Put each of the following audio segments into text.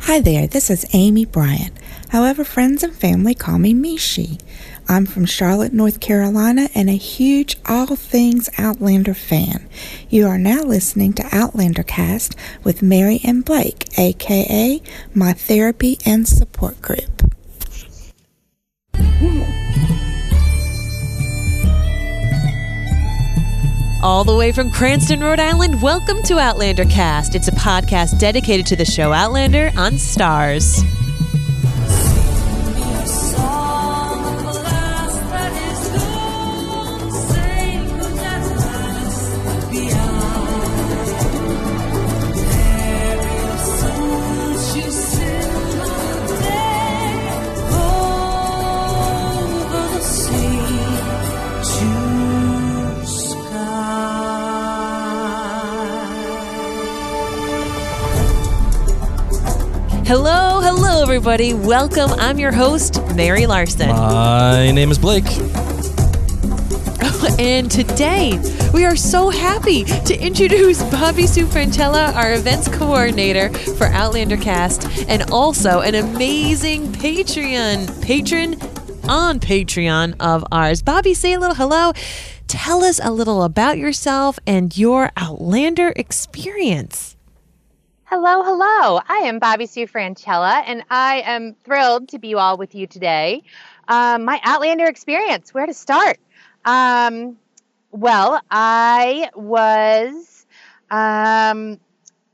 Hi there, this is Amy Bryant. However, friends and family call me Mishi. I'm from Charlotte, North Carolina, and a huge all things Outlander fan. You are now listening to Outlander Cast with Mary and Blake, aka my therapy and support group. All the way from Cranston, Rhode Island, welcome to Outlander Cast. It's a podcast dedicated to the show Outlander on Stars. Hello, everybody. Welcome. I'm your host, Mary Larson. My name is Blake. And today, we are so happy to introduce Bobbi Sue Franchella, our events coordinator for Outlander Cast, and also an amazing patron on Patreon of ours. Bobbi, say a little hello. Tell us a little about yourself and your Outlander experience. Hello. I am Bobbi Sue Franchella, and I am thrilled to be all with you today. My Outlander experience, where to start? Well, I was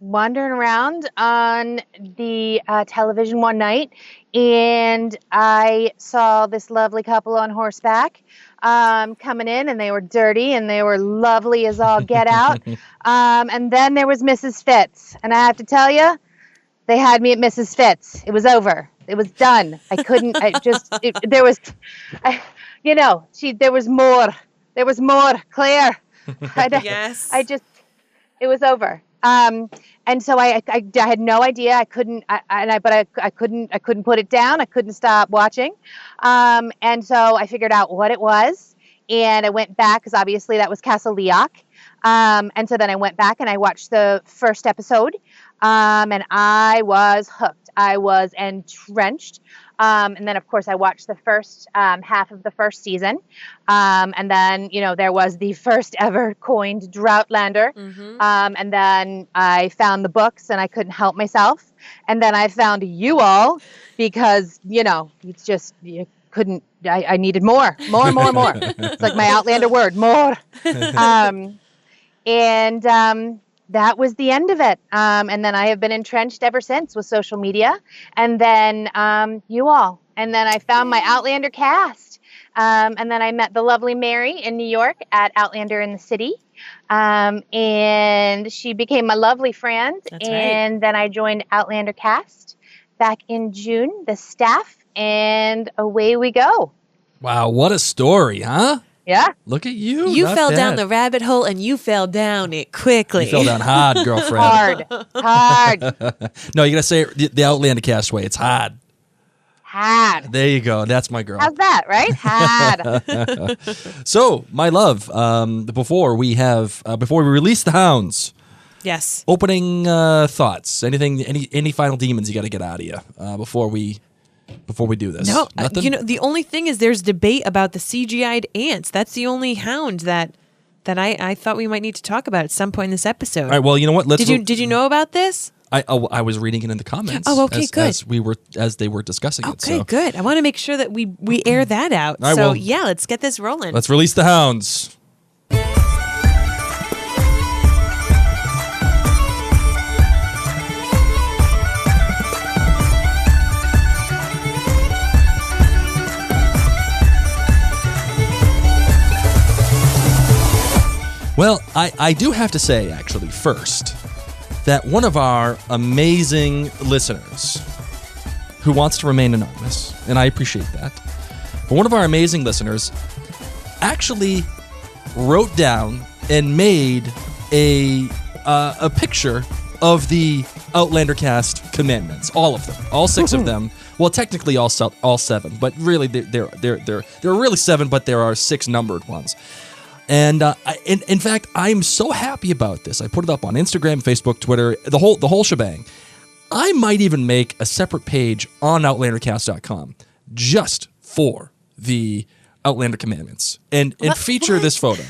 wandering around on the television one night, and I saw this lovely couple on horseback coming in, and they were dirty, and they were lovely as all get out. And then there was Mrs. Fitz, and I have to tell you, they had me at Mrs. Fitz. It was over. It was done. I couldn't. There was more. There was more. Claire. Yes. It was over. And so I had no idea. I couldn't put it down. I couldn't stop watching. And so I figured out what it was, and I went back because obviously that was Castle Leoch. And so then I went back and I watched the first episode, and I was hooked. I was entrenched. And then, of course, I watched the first half of the first season. And then, there was the first ever coined Droughtlander. Mm-hmm. And then I found the books and I couldn't help myself. And then I found you all because, it's just, you couldn't, I needed more. It's like my Outlander word, more. And that was the end of it. And then I have been entrenched ever since with social media. And then you all. And then I found my Outlander cast. And then I met the lovely Mary in New York at Outlander in the City. And she became my lovely friend. That's and right. Then I joined Outlander cast back in June, the staff. And away we go. Wow, what a story, huh? Yeah. Look at you. You Not fell bad. down the rabbit hole, and you fell down it quickly. You fell down hard, girlfriend. Hard. No, you got to say it the Outlander Cast way. It's hard. Hard. There you go. That's my girl. How's that, right? Hard. So, my love, before we release the hounds, Yes. opening thoughts, any final demons you got to get out of you before we do this? No, Nothing? the only thing is there's debate about the CGI'd ants. That's the only hound that I thought we might need to talk about at some point in this episode. All right, well, you know what? Did you know about this? I was reading it in the comments. Oh, okay, good. As they were discussing it. Okay, So. good. I want to make sure that we air that out. All right, So, well, yeah, let's get this rolling. Let's release the hounds. Well, I do have to say, actually, first, that one of our amazing listeners, who wants to remain anonymous, and I appreciate that, but one of our amazing listeners actually wrote down and made a picture of the Outlander cast commandments, all of them, all 6 of them. Well, technically all 7, but really there are really 7, but there are 6 numbered ones. And in fact, I'm so happy about this. I put it up on Instagram, Facebook, Twitter, the whole shebang. I might even make a separate page on OutlanderCast.com just for the Outlander Commandments and feature this photo.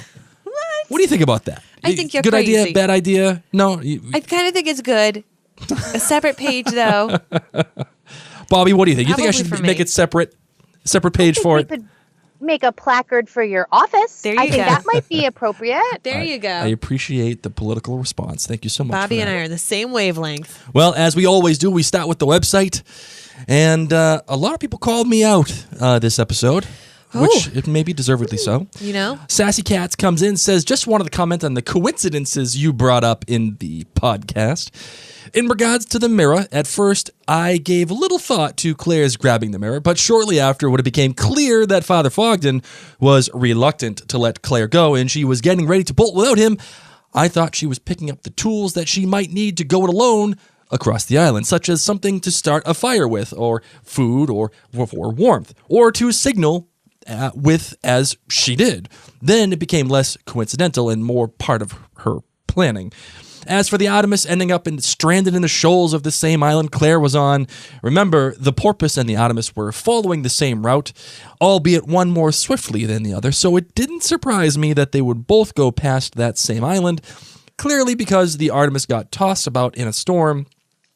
What do you think about that? I think you're good crazy. idea, bad idea? No? I kind of think it's good. A separate page, though. Bobby, what do you think? You think I Probably should for make me. it separate page for You it? could make a placard for your office. There you I think go. that might be appropriate. There you go. I appreciate the political response. Thank you so much. Bobby for and that. I are the same wavelength. Well, as we always do, we start with the website. And a lot of people called me out this episode, which it may be deservedly so. You know? Sassy Cats comes in, says, just wanted to comment on the coincidences you brought up in the podcast. In regards to the mirror, at first I gave little thought to Claire's grabbing the mirror, but shortly after, when it became clear that Father Fogden was reluctant to let Claire go and she was getting ready to bolt without him, I thought she was picking up the tools that she might need to go it alone across the island, such as something to start a fire with, or food, or warmth, or to signal with as she did. Then it became less coincidental and more part of her planning. As for the Artemis ending up stranded in the shoals of the same island Claire was on, remember, the Porpoise and the Artemis were following the same route, albeit one more swiftly than the other, so it didn't surprise me that they would both go past that same island. Clearly, because the Artemis got tossed about in a storm,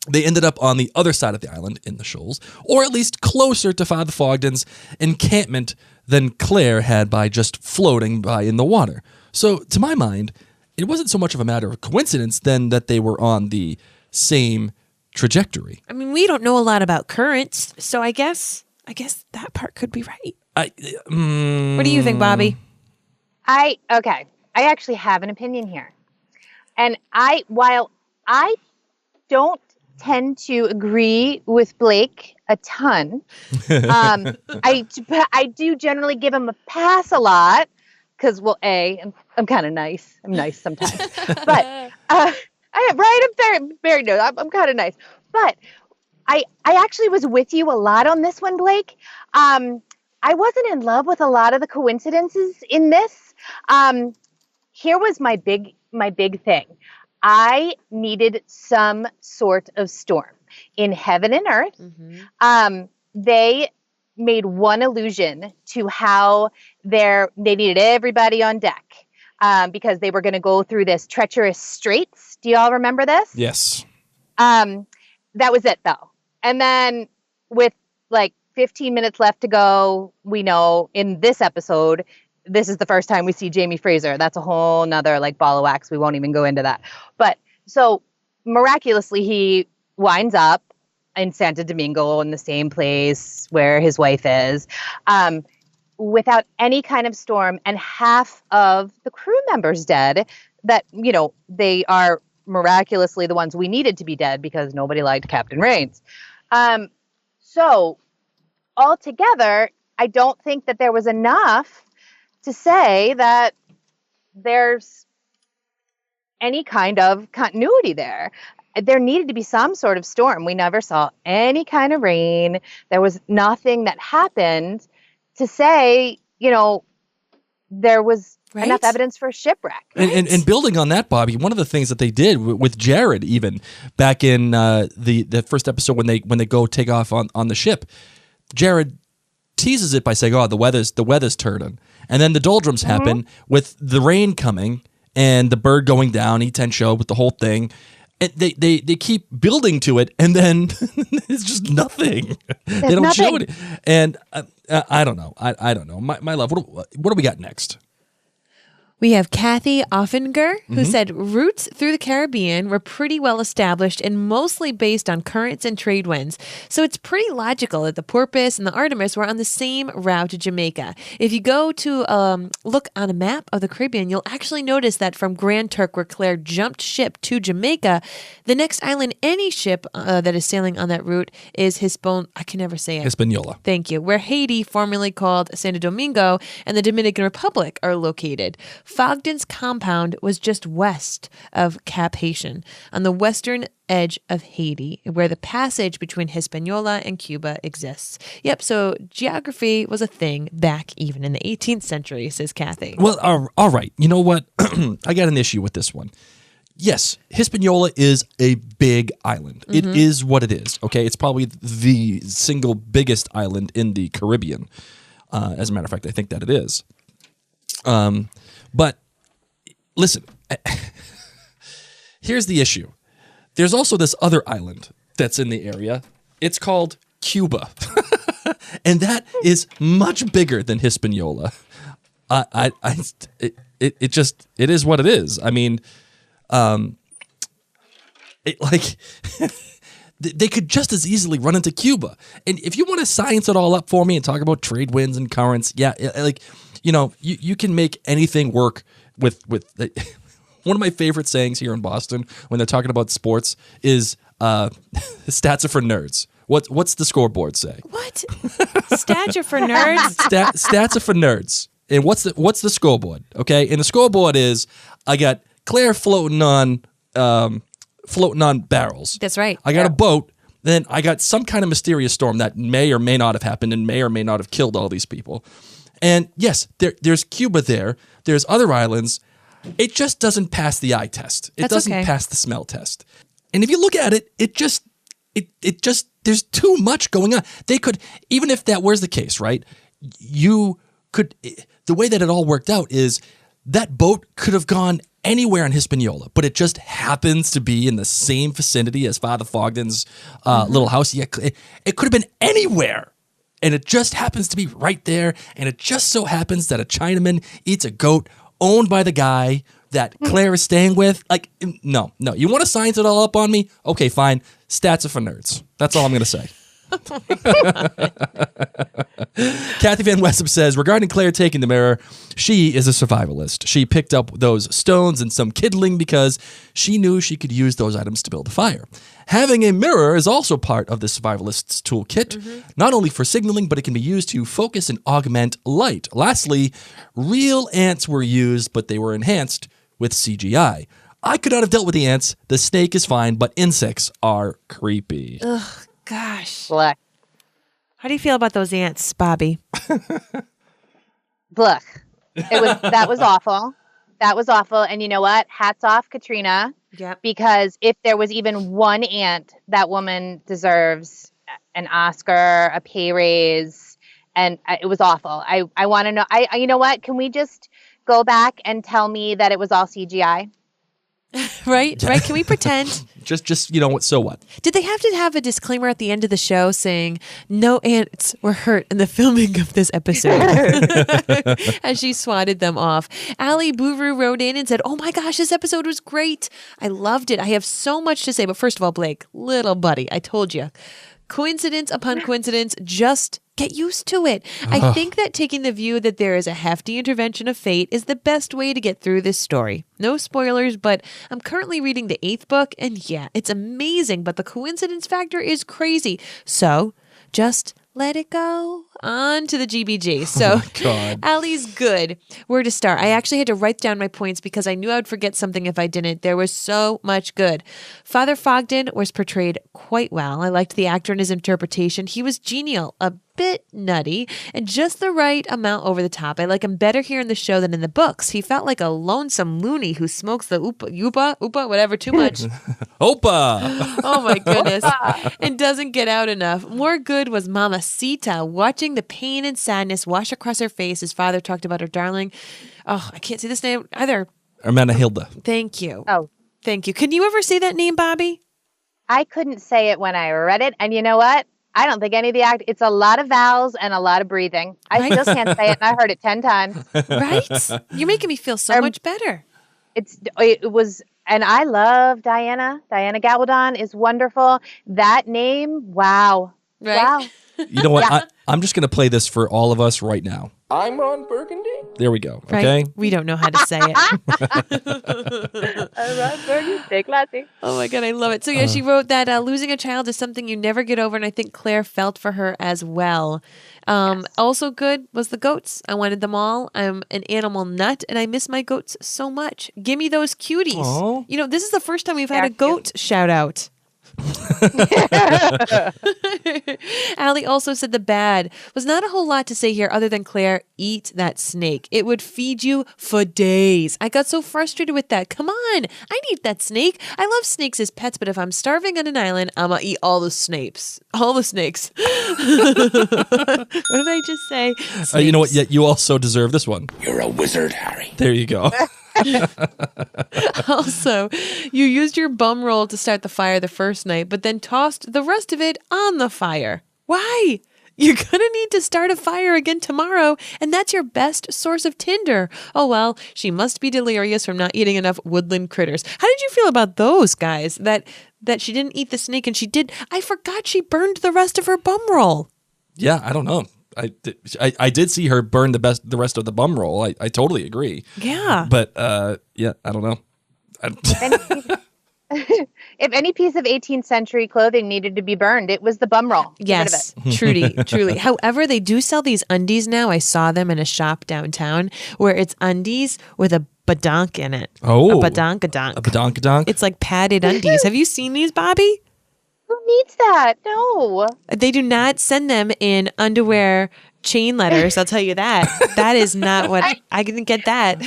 they ended up on the other side of the island in the shoals, or at least closer to Father Fogden's encampment than Claire had by just floating by in the water. So, to my mind, it wasn't so much of a matter of coincidence then that they were on the same trajectory. I mean, we don't know a lot about currents, so I guess that part could be right. What do you think, Bobby? I actually have an opinion here. And while I don't tend to agree with Blake a ton, I do generally give him a pass a lot. Because, well, I'm kind of nice. I'm nice sometimes. But I'm very no, I'm kind of nice. But I actually was with you a lot on this one, Blake. I wasn't in love with a lot of the coincidences in this. Here was my big thing. I needed some sort of storm in heaven and earth. Mm-hmm. They made one allusion to how they needed everybody on deck because they were going to go through this treacherous straits. Do y'all remember this? Yes. That was it, though. And then with like 15 minutes left to go, we know in this episode, this is the first time we see Jamie Fraser. That's a whole nother like ball of wax. We won't even go into that. But so miraculously, he winds up in Santo Domingo in the same place where his wife is, without any kind of storm, and half of the crew members dead that, they are miraculously the ones we needed to be dead because nobody liked Captain Rains. So altogether, I don't think that there was enough to say that there's any kind of continuity there. There needed to be some sort of storm. We never saw any kind of rain. There was nothing that happened to say, there was enough evidence for a shipwreck. Right? And building on that, Bobby, one of the things that they did with Jared, even back in the first episode when they go take off on the ship, Jared teases it by saying, "Oh, the weather's turning," and then the doldrums happen with the rain coming and the bird going down. E10 show with the whole thing. They keep building to it, and then it's just nothing. They don't show it, and I don't know. I don't know. My love. What do we got next? We have Kathy Offinger, who said routes through the Caribbean were pretty well established and mostly based on currents and trade winds. So it's pretty logical that the Porpoise and the Artemis were on the same route to Jamaica. If you go to look on a map of the Caribbean, you'll actually notice that from Grand Turk, where Claire jumped ship to Jamaica, the next island any ship that is sailing on that route is I can never say it. Hispaniola. Thank you. Where Haiti, formerly called Santo Domingo, and the Dominican Republic are located. Fogden's compound was just west of Cap Haitian, on the western edge of Haiti, where the passage between Hispaniola and Cuba exists. Yep, so geography was a thing back even in the 18th century, says Kathy. Well, all right. You know what? I got an issue with this one. yes, Hispaniola is a big island. It is what it is. Okay, it's probably the single biggest island in the Caribbean. As a matter of fact, I think that it is. But listen, here's the issue. There's also this other island that's in the area. It's called Cuba, and that is much bigger than Hispaniola. It is what it is. I mean, they could just as easily run into Cuba. And if you want to science it all up for me and talk about trade winds and currents, you can make anything work with one of my favorite sayings here in Boston when they're talking about sports is stats are for nerds. What's the scoreboard say? What? Stats are for nerds? Stats are for nerds. And what's the scoreboard? Okay, and the scoreboard is I got Claire floating on barrels. That's right. I got a boat. Then I got some kind of mysterious storm that may or may not have happened and may or may not have killed all these people. And yes, there's Cuba there. There's other islands. It just doesn't pass the eye test. It doesn't pass the smell test. And if you look at it, it just there's too much going on. They could, even if that was the case, right? You could, the way that it all worked out is that boat could have gone anywhere in Hispaniola, but it just happens to be in the same vicinity as Father Fogden's little house. Yeah, it could have been anywhere. And it just happens to be right there. And it just so happens that a Chinaman eats a goat owned by the guy that Claire is staying with. Like, no. You want to science it all up on me? Okay, fine. Stats are for nerds. That's all I'm going to say. Kathy Van Wessem says, regarding Claire taking the mirror, she is a survivalist. She picked up those stones and some kindling because she knew she could use those items to build a fire. Having a mirror is also part of the survivalist's toolkit, not only for signaling, but it can be used to focus and augment light. Lastly, real ants were used, but they were enhanced with CGI. I could not have dealt with the ants. The snake is fine, but insects are creepy. Ugh, gosh. Black. How do you feel about those ants, Bobby? Blah. That was awful. That was awful. And you know what? Hats off, Katrina. Yep. Because if there was even one ant, that woman deserves an Oscar, a pay raise, and it was awful. I want to know. You know what? Can we just go back and tell me that it was all CGI? Right? Can we pretend? just so what? Did they have to have a disclaimer at the end of the show saying no ants were hurt in the filming of this episode? As she swatted them off. Ali Buru wrote in and said, oh my gosh, this episode was great. I loved it. I have so much to say. But first of all, Blake, little buddy, I told you. Coincidence upon coincidence, just get used to it. I think that taking the view that there is a hefty intervention of fate is the best way to get through this story. No spoilers, but I'm currently reading the 8th book, and yeah, it's amazing, but the coincidence factor is crazy. So just let it go. On to the GBG. So, Allie's good. Where to start? I actually had to write down my points because I knew I would forget something if I didn't. There was so much good. Father Fogden was portrayed quite well. I liked the actor and his interpretation. He was genial, a bit nutty, and just the right amount over the top. I like him better here in the show than in the books. He felt like a lonesome loony who smokes the Upa, whatever, too much. Opa! Oh my goodness. And doesn't get out enough. More good was Mamacita, watching the pain and sadness wash across her face as Father talked about her darling. Oh, I can't say this name either. Hermenegilda. Thank you. Oh. Thank you. Can you ever say that name, Bobby? I couldn't say it when I read it. And you know what? I don't think any of the it's a lot of vowels and a lot of breathing. I still can't say it, and I heard it 10 times. Right? You're making me feel so much better. It was, and I love Diana. Diana Gabaldon is wonderful. That name, wow. Right? Wow. You know what? Yeah. I'm just going to play this for all of us right now. I'm Ron Burgundy. There we go. Okay. Right? We don't know how to say it. I'm Ron Burgundy. Stay classy. Oh my God, I love it. So yeah, she wrote that losing a child is something you never get over, and I think Claire felt for her as well. Yes. Also good was the goats. I wanted them all. I'm an animal nut, and I miss my goats so much. Give me those cuties. Aww. You know, this is the first time we've had a goat shout out. Allie also said the bad was not a whole lot to say here other than Claire, eat that snake. It would feed you for days. I got so frustrated with that. Come on, I'd eat that snake. I love snakes as pets, but if I'm starving on an island, I'm going to eat all the snakes. All the snakes. What did I just say? You know what? Yeah, you also deserve this one. You're a wizard, Harry. There you go. Also, you used your bum roll to start the fire the first night, but then tossed the rest of it on the fire. Why? You're going to need to start a fire again tomorrow, and that's your best source of tinder. Oh, well, she must be delirious from not eating enough woodland critters. How did you feel about those guys? That she didn't eat the snake, and she did. I forgot she burned the rest of her bum roll. Yeah, I don't know. I did see her burn the rest of the bum roll. I totally agree. Yeah. But yeah, I don't know. If any piece of 18th century clothing needed to be burned, it was the bum roll. Yes, truly. However, they do sell these undies now. I saw them in a shop downtown where it's undies with a badonk in it. Oh. A badonkadonk. A badonkadonk? It's like padded undies. Have you seen these, Bobby? Who needs that? No. They do not send them in underwear chain letters. I'll tell you that. That is not what I didn't get that.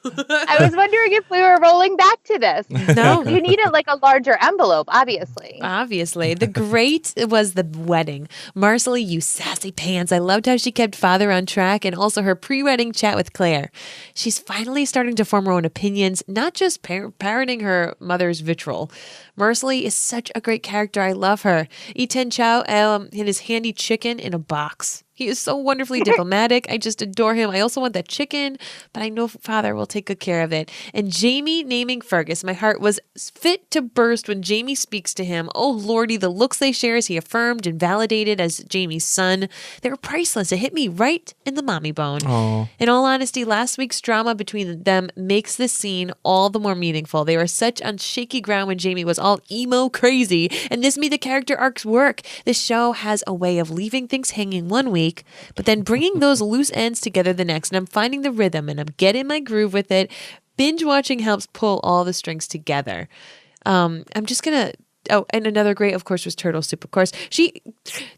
I was wondering if we were rolling back to this. No. You needed like a larger envelope, obviously. Obviously. The great was the wedding. Marcelly, you sassy pants. I loved how she kept father on track and also her pre-wedding chat with Claire. She's finally starting to form her own opinions, not just parroting her mother's vitriol. Marcelly is such a great character. I love her. Iten Chow and his handy chicken in a box. He is so wonderfully diplomatic. I just adore him. I also want that chicken, but I know father will take good care of it. And Jamie naming Fergus. My heart was fit to burst when Jamie speaks to him. Oh, Lordy, the looks they share as he affirmed and validated as Jamie's son. They were priceless. It hit me right in the mommy bone. Aww. In all honesty, last week's drama between them makes this scene all the more meaningful. They were such on shaky ground when Jamie was all emo crazy, and this made the character arcs work. This show has a way of leaving things hanging one week, but then bringing those loose ends together the next, and I'm finding the rhythm and I'm getting my groove with it. Binge watching helps pull all the strings together. I'm just gonna. Oh, and another great, of course, was Turtle Soup. Of course,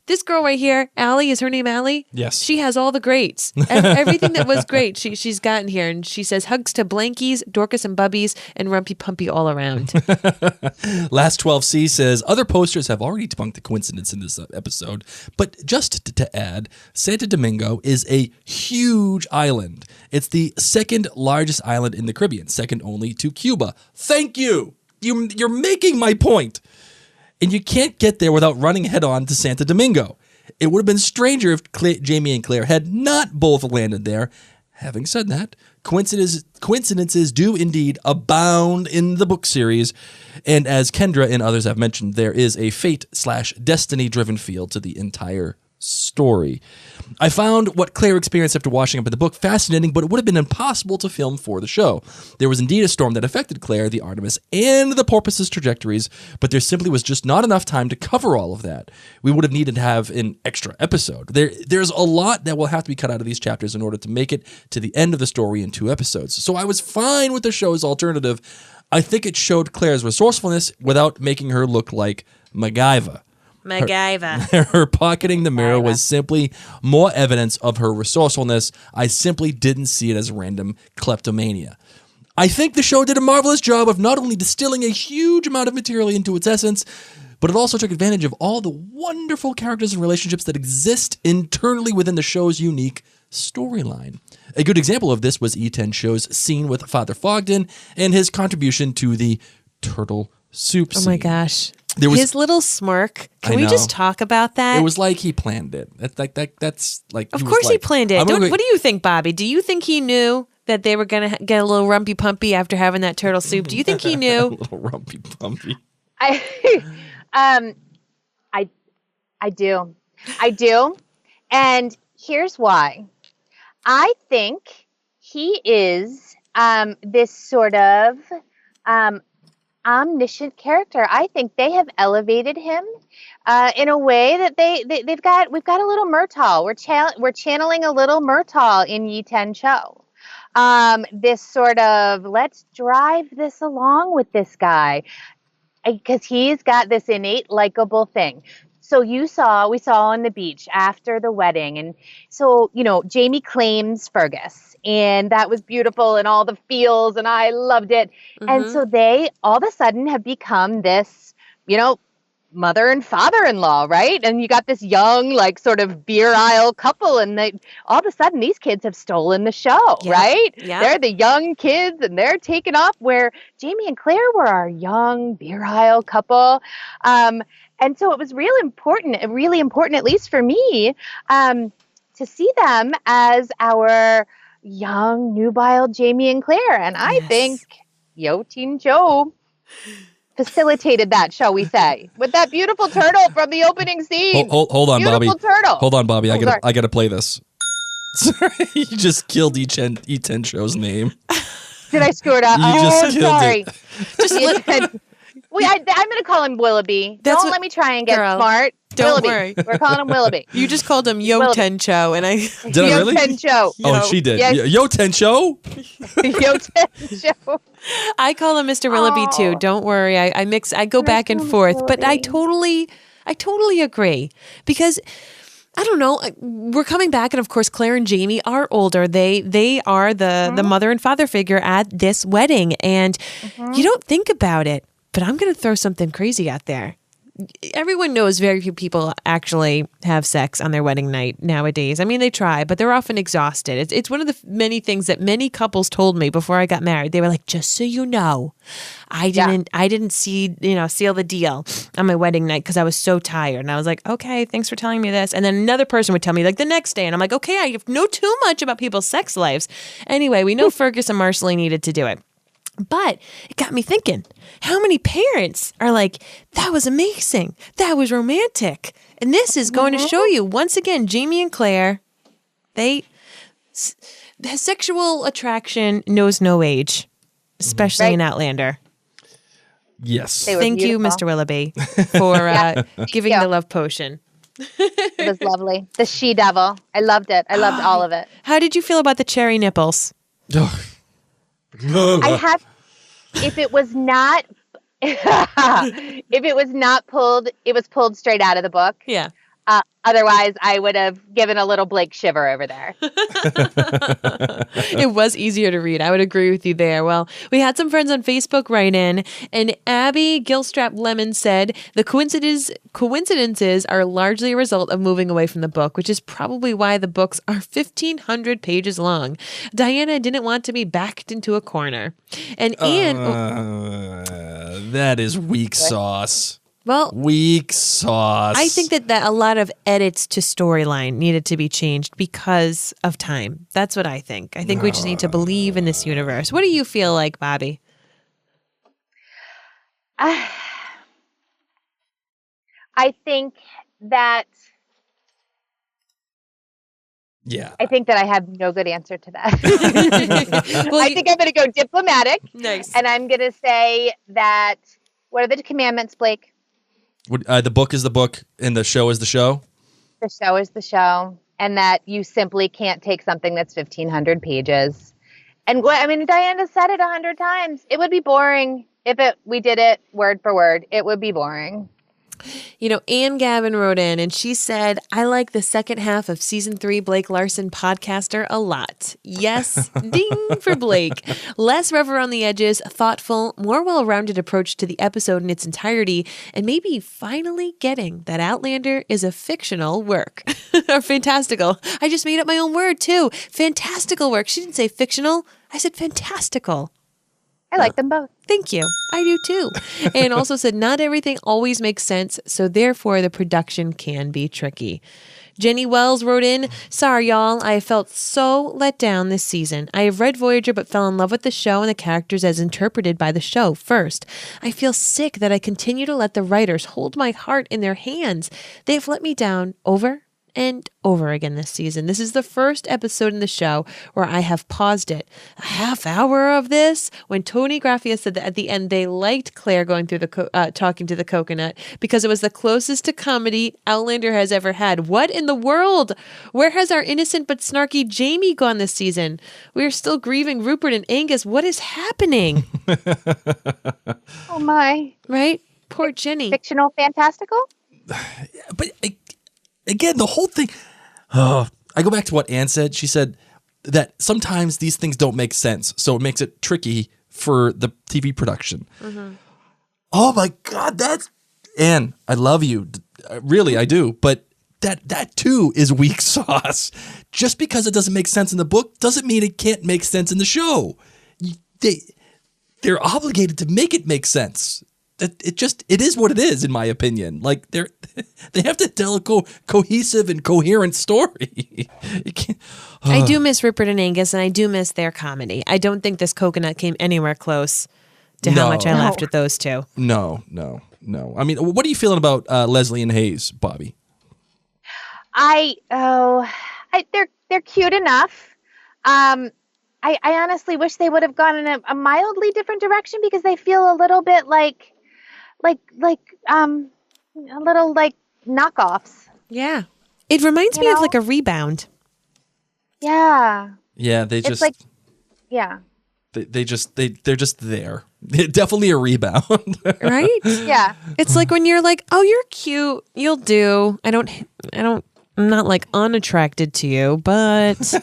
this girl right here, Allie, is her name Allie? Yes. She has all the greats. Everything that was great, she's gotten here. And she says, hugs to Blankies, Dorcas and Bubbies, and Rumpy Pumpy all around. Last 12C says, other posters have already debunked the coincidence in this episode. But just to add, Santo Domingo is a huge island. It's the second largest island in the Caribbean, second only to Cuba. Thank you. You're making my point. And you can't get there without running head on to Santo Domingo. It would have been stranger if Jamie and Claire had not both landed there. Having said that, coincidences do indeed abound in the book series. And as Kendra and others have mentioned, there is a fate/destiny-driven feel to the entire story. I found what Claire experienced after washing up in the book fascinating, but it would have been impossible to film for the show. There was indeed a storm that affected Claire, the Artemis, and the Porpoise's trajectories, but there simply was just not enough time to cover all of that. We would have needed to have an extra episode. There's a lot that will have to be cut out of these chapters in order to make it to the end of the story in 2 episodes. So I was fine with the show's alternative. I think it showed Claire's resourcefulness without making her look like MacGyver. Her pocketing the mirror was simply more evidence of her resourcefulness. I simply didn't see it as random kleptomania. I think the show did a marvelous job of not only distilling a huge amount of material into its essence, but it also took advantage of all the wonderful characters and relationships that exist internally within the show's unique storyline. A good example of this was E10 Show's scene with Father Fogden and his contribution to the turtle soup scene. Oh my gosh. His little smirk. Can we just talk about that? It was like he planned it. That's like. Of course he planned it. What do you think, Bobby? Do you think he knew that they were going to get a little rumpy pumpy after having that turtle soup? Do you think he knew? A little rumpy pumpy. I do. And here's why. I think he is this sort of omniscient character. I think they have elevated him in a way that we've got a little Murtaugh. We're channeling a little Murtaugh in Yi-Ten Cho. This sort of, let's drive this along with this guy. because he's got this innate likable thing. So we saw on the beach after the wedding. And so, Jamie claims Fergus, and that was beautiful and all the feels, and I loved it. Mm-hmm. And so they all of a sudden have become this, mother and father-in-law, right? And you got this young, like, sort of beer aisle couple, and all of a sudden these kids have stolen the show, right? Yeah. They're the young kids, and they're taking off, where Jamie and Claire were our young beer aisle couple. And so it was really important, at least for me, to see them as our young, nubile Jamie and Claire. And I think Teen Joe facilitated that, shall we say, with that beautiful turtle from the opening scene. Hold on, beautiful Bobbi. Turtle. Hold on, Bobbi. Oh, I gotta play this. Sorry, you just killed E10 Show's name. Did I screw it up? You just killed sorry. it. I'm going to call him Willoughby. Don't let me try and get smart. Don't Willoughby. worry. We're calling him Willoughby. You just called him Tencho, and I did. I really? Tencho. Oh, she did. Yes. Tencho. Tencho. I call him Mr. Willoughby too. Don't worry. I mix. I go back and forth, but I totally agree, because I don't know. We're coming back, and of course, Claire and Jamie are older. They are the mother and father figure at this wedding, and you don't think about it, but I'm going to throw something crazy out there. Everyone knows very few people actually have sex on their wedding night nowadays. I mean, they try, but they're often exhausted. It's one of the many things that many couples told me before I got married. They were like, just so you know, I didn't seal the deal on my wedding night because I was so tired. And I was like, okay, thanks for telling me this. And then another person would tell me like the next day, and I'm like, okay, I know too much about people's sex lives. Anyway, we know Fergus and Marcelly needed to do it. But it got me thinking, how many parents are like, that was amazing, that was romantic. And this is going to show you, once again, Jamie and Claire, the sexual attraction knows no age, especially in Outlander. Yes. Thank you, Mr. Willoughby, for giving the love potion. It was lovely. The she-devil. I loved it. I loved all of it. How did you feel about the cherry nipples? If it was not pulled, it was pulled straight out of the book. Yeah. Otherwise, I would have given a little Blake shiver over there. It was easier to read. I would agree with you there. Well, we had some friends on Facebook write in, and Abby Gilstrap Lemon said the coincidences are largely a result of moving away from the book, which is probably why the books are 1,500 pages long. Diana didn't want to be backed into a corner. And Anne... that is weak sauce. Well, weak sauce. I think that a lot of edits to storyline needed to be changed because of time. That's what I think. I think we just need to believe in this universe. What do you feel like, Bobbi? I think that... Yeah. I think that I have no good answer to that. I think I'm going to go diplomatic. Nice. And I'm going to say that... What are the commandments, Blake? The book is the book and the show is the show? The show is the show. And that you simply can't take something that's 1,500 pages. And Diana said it 100 times. It would be boring if we did it word for word. It would be boring. You know, Ann Gavin wrote in and she said, I like the second half of season 3 Blake Larson podcaster a lot. Yes, ding for Blake. Less rough around the edges, thoughtful, more well-rounded approach to the episode in its entirety, and maybe finally getting that Outlander is a fictional work. Or fantastical. I just made up my own word too. Fantastical work. She didn't say fictional. I said fantastical. I like them both. Thank you. I do too. And also said, not everything always makes sense, so therefore the production can be tricky. Jenny Wells wrote in, sorry, y'all. I felt so let down this season. I have read Voyager but fell in love with the show and the characters as interpreted by the show first. I feel sick that I continue to let the writers hold my heart in their hands. They have let me down over and over again this season. This is the first episode in the show where I have paused it. A half hour of this? When Tony Graffia said that at the end they liked Claire going through the talking to the coconut because it was the closest to comedy Outlander has ever had. What in the world? Where has our innocent but snarky Jamie gone this season? We are still grieving Rupert and Angus. What is happening? Oh my. Right? Poor Jenny. Fictional, fantastical? But again, the whole thing. I go back to what Anne said. She said that sometimes these things don't make sense, so it makes it tricky for the TV production. Mm-hmm. Oh my God, that's Anne. I love you, really, I do. But that too is weak sauce. Just because it doesn't make sense in the book doesn't mean it can't make sense in the show. They're obligated to make it make sense. It is what it is, in my opinion. Like they have to tell a cohesive and coherent story. I do miss Rupert and Angus, and I do miss their comedy. I don't think this coconut came anywhere close to how much I laughed at those two. No. I mean, what are you feeling about Leslie and Hayes, Bobby? They're cute enough. I honestly wish they would have gone in a mildly different direction because they feel a little bit like a little like knockoffs. Yeah. It reminds me of like a Rebound. Yeah. Yeah, they just it's like yeah. They're just there. Definitely a rebound. Right? Yeah. It's like when you're like, "Oh, you're cute. You'll do." I'm not like unattracted to you, but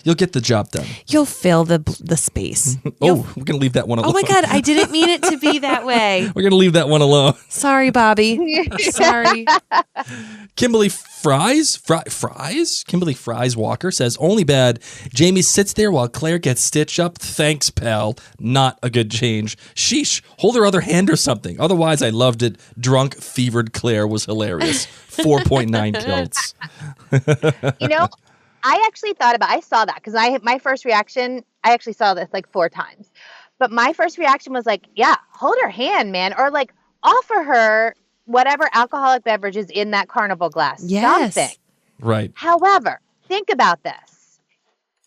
you'll get the job done. You'll fill the space. We're going to leave that one alone. Oh my God, I didn't mean it to be that way. We're going to leave that one alone. Sorry, Bobby. Sorry. Kimberly Fries Walker says, only bad. Jamie sits there while Claire gets stitched up. Thanks, pal. Not a good change. Sheesh. Hold her other hand or something. Otherwise, I loved it. Drunk, fevered Claire was hilarious. 4.9 kilts. I actually I saw that because my first reaction, I actually saw this like 4 times. But my first reaction was like, yeah, hold her hand, man. Or like offer her whatever alcoholic beverage is in that carnival glass. Yes. Something. Right. However, think about this.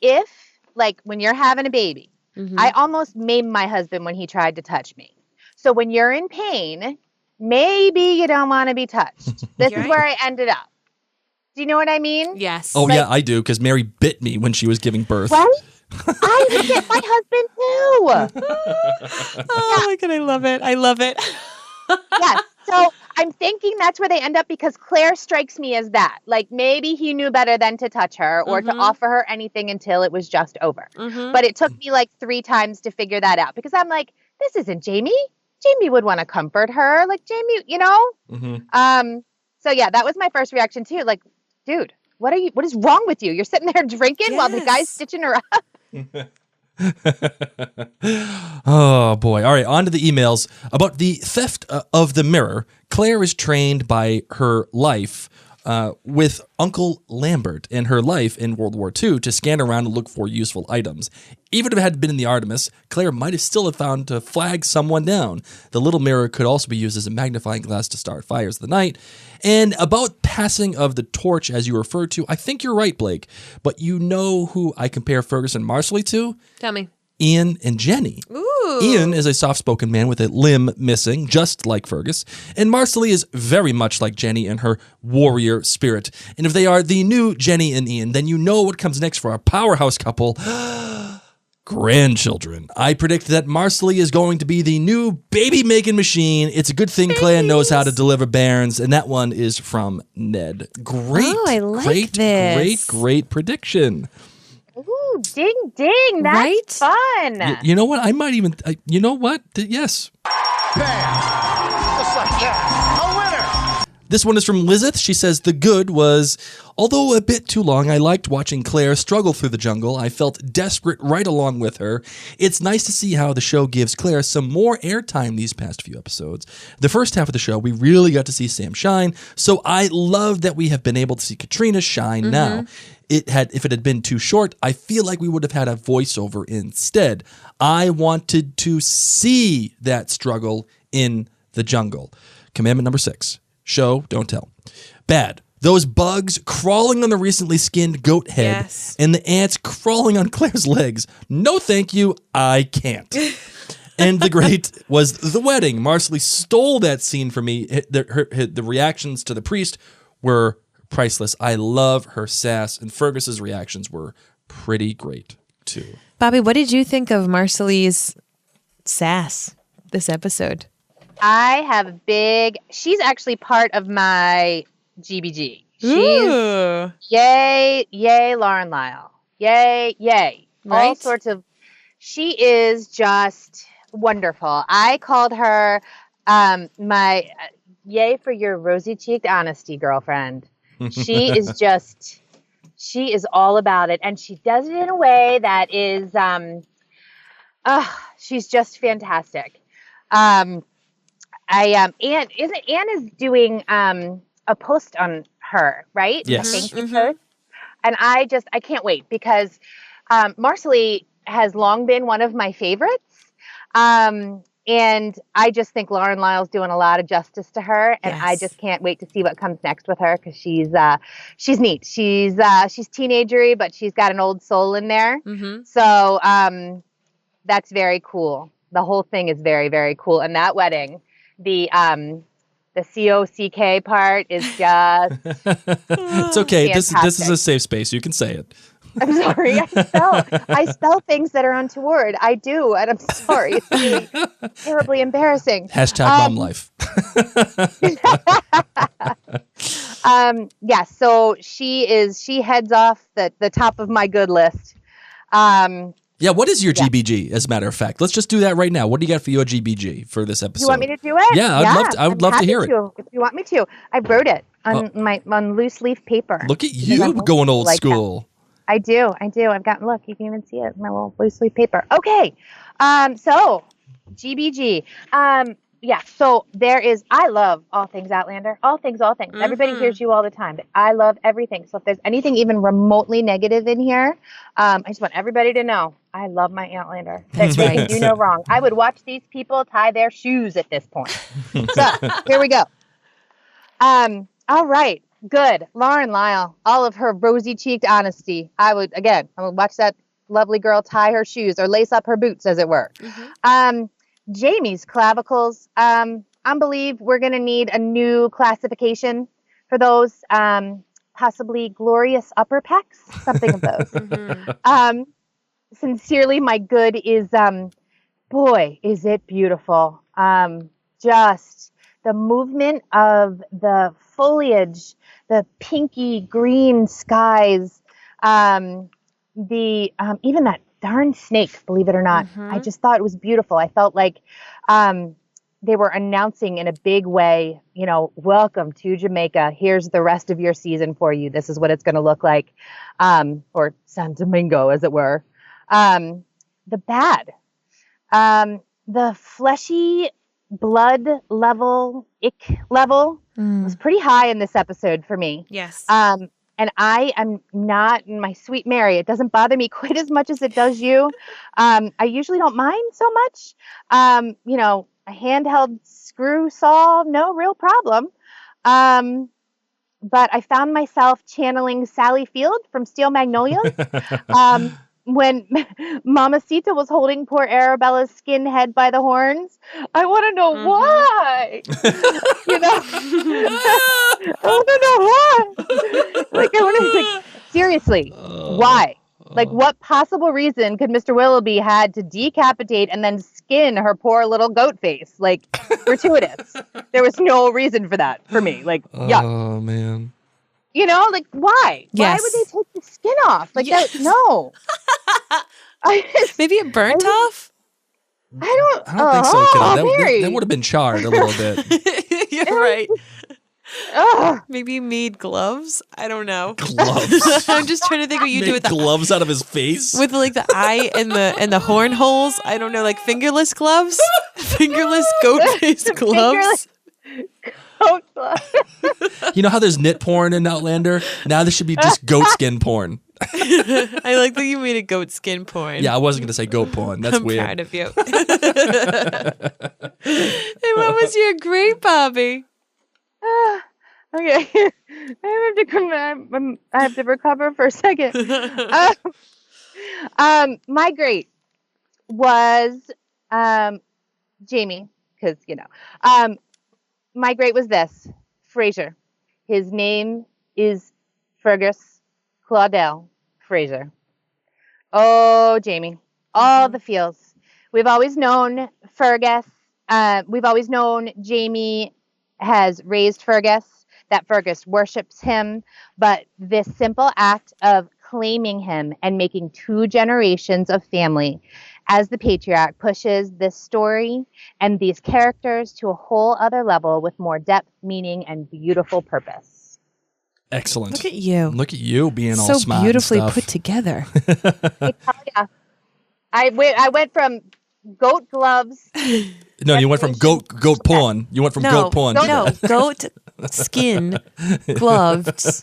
If, like, when you're having a baby, I almost maimed my husband when he tried to touch me. So when you're in pain, maybe you don't want to be touched. This is where I ended up. Do you know what I mean? Yes. Oh, yeah, I do, because Mary bit me when she was giving birth. Right? I would get my husband, too. Oh, my God, I love it. I love it. Yes. So I'm thinking that's where they end up because Claire strikes me as that. Like maybe he knew better than to touch her or to offer her anything until it was just over. But it took me like 3 times to figure that out because I'm like, this isn't Jamie. Jamie would want to comfort her. Like Jamie, So yeah, that was my first reaction too. Like, dude, what is wrong with you? You're sitting there drinking while the guy's stitching her up. Oh boy. All right, on to the emails about the theft of the mirror. Claire is trained by her life with Uncle Lambert and her life in World War II to scan around and look for useful items. Even if it had been in the Artemis, Claire might have still found to flag someone down. The little mirror could also be used as a magnifying glass to start fires of the night. And about passing of the torch, as you referred to, I think you're right, Blake. But you know who I compare Fergus and Marcelly to? Tell me. Ian and Jenny. Ooh. Ian is a soft-spoken man with a limb missing, just like Fergus, and Marcelly is very much like Jenny in her warrior spirit. And if they are the new Jenny and Ian, then you know what comes next for our powerhouse couple, grandchildren. I predict that Marcelly is going to be the new baby-making machine. It's a good thing Claire knows how to deliver bairns, and that one is from Ned. Great, I like this. Great prediction. Ooh, ding, ding. That's fun. You know what? I might even, you know what? Yes. Bam! Just like that. A winner! This one is from Lizeth. She says, the good was, although a bit too long, I liked watching Claire struggle through the jungle. I felt desperate right along with her. It's nice to see how the show gives Claire some more airtime these past few episodes. The first half of the show, we really got to see Sam shine, so I love that we have been able to see Katrina shine now. If it had been too short, I feel like we would have had a voiceover instead. I wanted to see that struggle in the jungle. Commandment number 6. Show, don't tell. Bad. Those bugs crawling on the recently skinned goat head and the ants crawling on Claire's legs. No thank you, I can't. And the great was the wedding. Marcelly stole that scene from me. The reactions to the priest were priceless. I love her sass, and Fergus's reactions were pretty great too. Bobby, what did you think of Marcelly's sass this episode? I have a big. She's actually part of my GBG. Ooh. Yay, Lauren Lyle. Yay. All Right? sorts of. She is just wonderful. I called her my yay for your rosy-cheeked honesty, girlfriend. She is all about it, and she does it in a way that is she's just fantastic. Anne is doing a post on her, right? Yes. A thank you post. And I can't wait because Marcelly has long been one of my favorites. And I just think Lauren Lyle's doing a lot of justice to her, and I just can't wait to see what comes next with her because she's neat. She's teenagery, but she's got an old soul in there. So that's very cool. The whole thing is very, very cool. And that wedding, the COCK part is just It's okay. This is a safe space. You can say it. I'm sorry. I spell things that are untoward. I do, and I'm sorry. It's really terribly embarrassing. Hashtag mom life. Yeah, so she heads off the top of my good list. Yeah, what is your GBG, as a matter of fact? Let's just do that right now. What do you got for your GBG for this episode? You want me to do it? Yeah, I would love to hear it. If you want me to. I wrote it on loose leaf paper. Look at you going old school. I do. I've got, look, you can even see it in my little loose leaf paper. Okay. So GBG. Yeah, so I love all things Outlander. All things. Everybody hears you all the time, but I love everything. So if there's anything even remotely negative in here, I just want everybody to know I love my Outlander. They can do no wrong. I would watch these people tie their shoes at this point. So here we go. All right. Good. Lauren Lyle, all of her rosy-cheeked honesty. I would watch that lovely girl tie her shoes or lace up her boots, as it were. Jamie's clavicles. I believe we're going to need a new classification for those. Possibly glorious upper pecs, something of those. Sincerely, my good is, boy, is it beautiful. Just the movement of the foliage, the pinky green skies, even that darn snake, believe it or not. I just thought it was beautiful. I felt like they were announcing in a big way, welcome to Jamaica. Here's the rest of your season for you. This is what it's going to look like. Or San Domingo, as it were. The bad. The fleshy blood level, ick level was pretty high in this episode for me. Yes. And I am not, my sweet Mary, it doesn't bother me quite as much as it does you. I usually don't mind so much. A handheld screw saw, no real problem. But I found myself channeling Sally Field from Steel Magnolias. When Mamacita was holding poor Arabella's skin head by the horns. I want to know why. I want to know why. Seriously, why? What possible reason could Mr. Willoughby had to decapitate and then skin her poor little goat face? Gratuitous. There was no reason for that for me. Yuck. Oh, man. Why? Yes. Why would they take the skin off? That, no. Maybe it burnt off? I don't think so, kiddo. Mary. That would have been charred a little bit. You're right. Maybe he made gloves? I don't know. Gloves? I'm just trying to think what you do with the gloves out of his face? With the eye and the horn holes. I don't know, fingerless gloves? Fingerless goat face gloves? Goat gloves. You know how there's knit porn in Outlander? Now there should be just goat skin porn. I like that you made a goat skin porn. Yeah, I wasn't going to say goat porn. That's weird. I'm proud of you. And what was your great, Bobby? Okay. I have to recover for a second. My great was Jamie, because my great was this. Fraser. His name is Fergus Claudel Fraser. Oh, Jamie. All the feels. We've always known Fergus. We've always known Jamie has raised Fergus, that Fergus worships him, but this simple act of claiming him and making 2 generations of family as the patriarch pushes this story and these characters to a whole other level with more depth, meaning, and beautiful purpose. Excellent. Look at you. Look at you being all So smart beautifully and stuff. put together. I tell ya, I went from goat gloves. No, you went from goat porn. You went from goat porn. Goat skin gloves.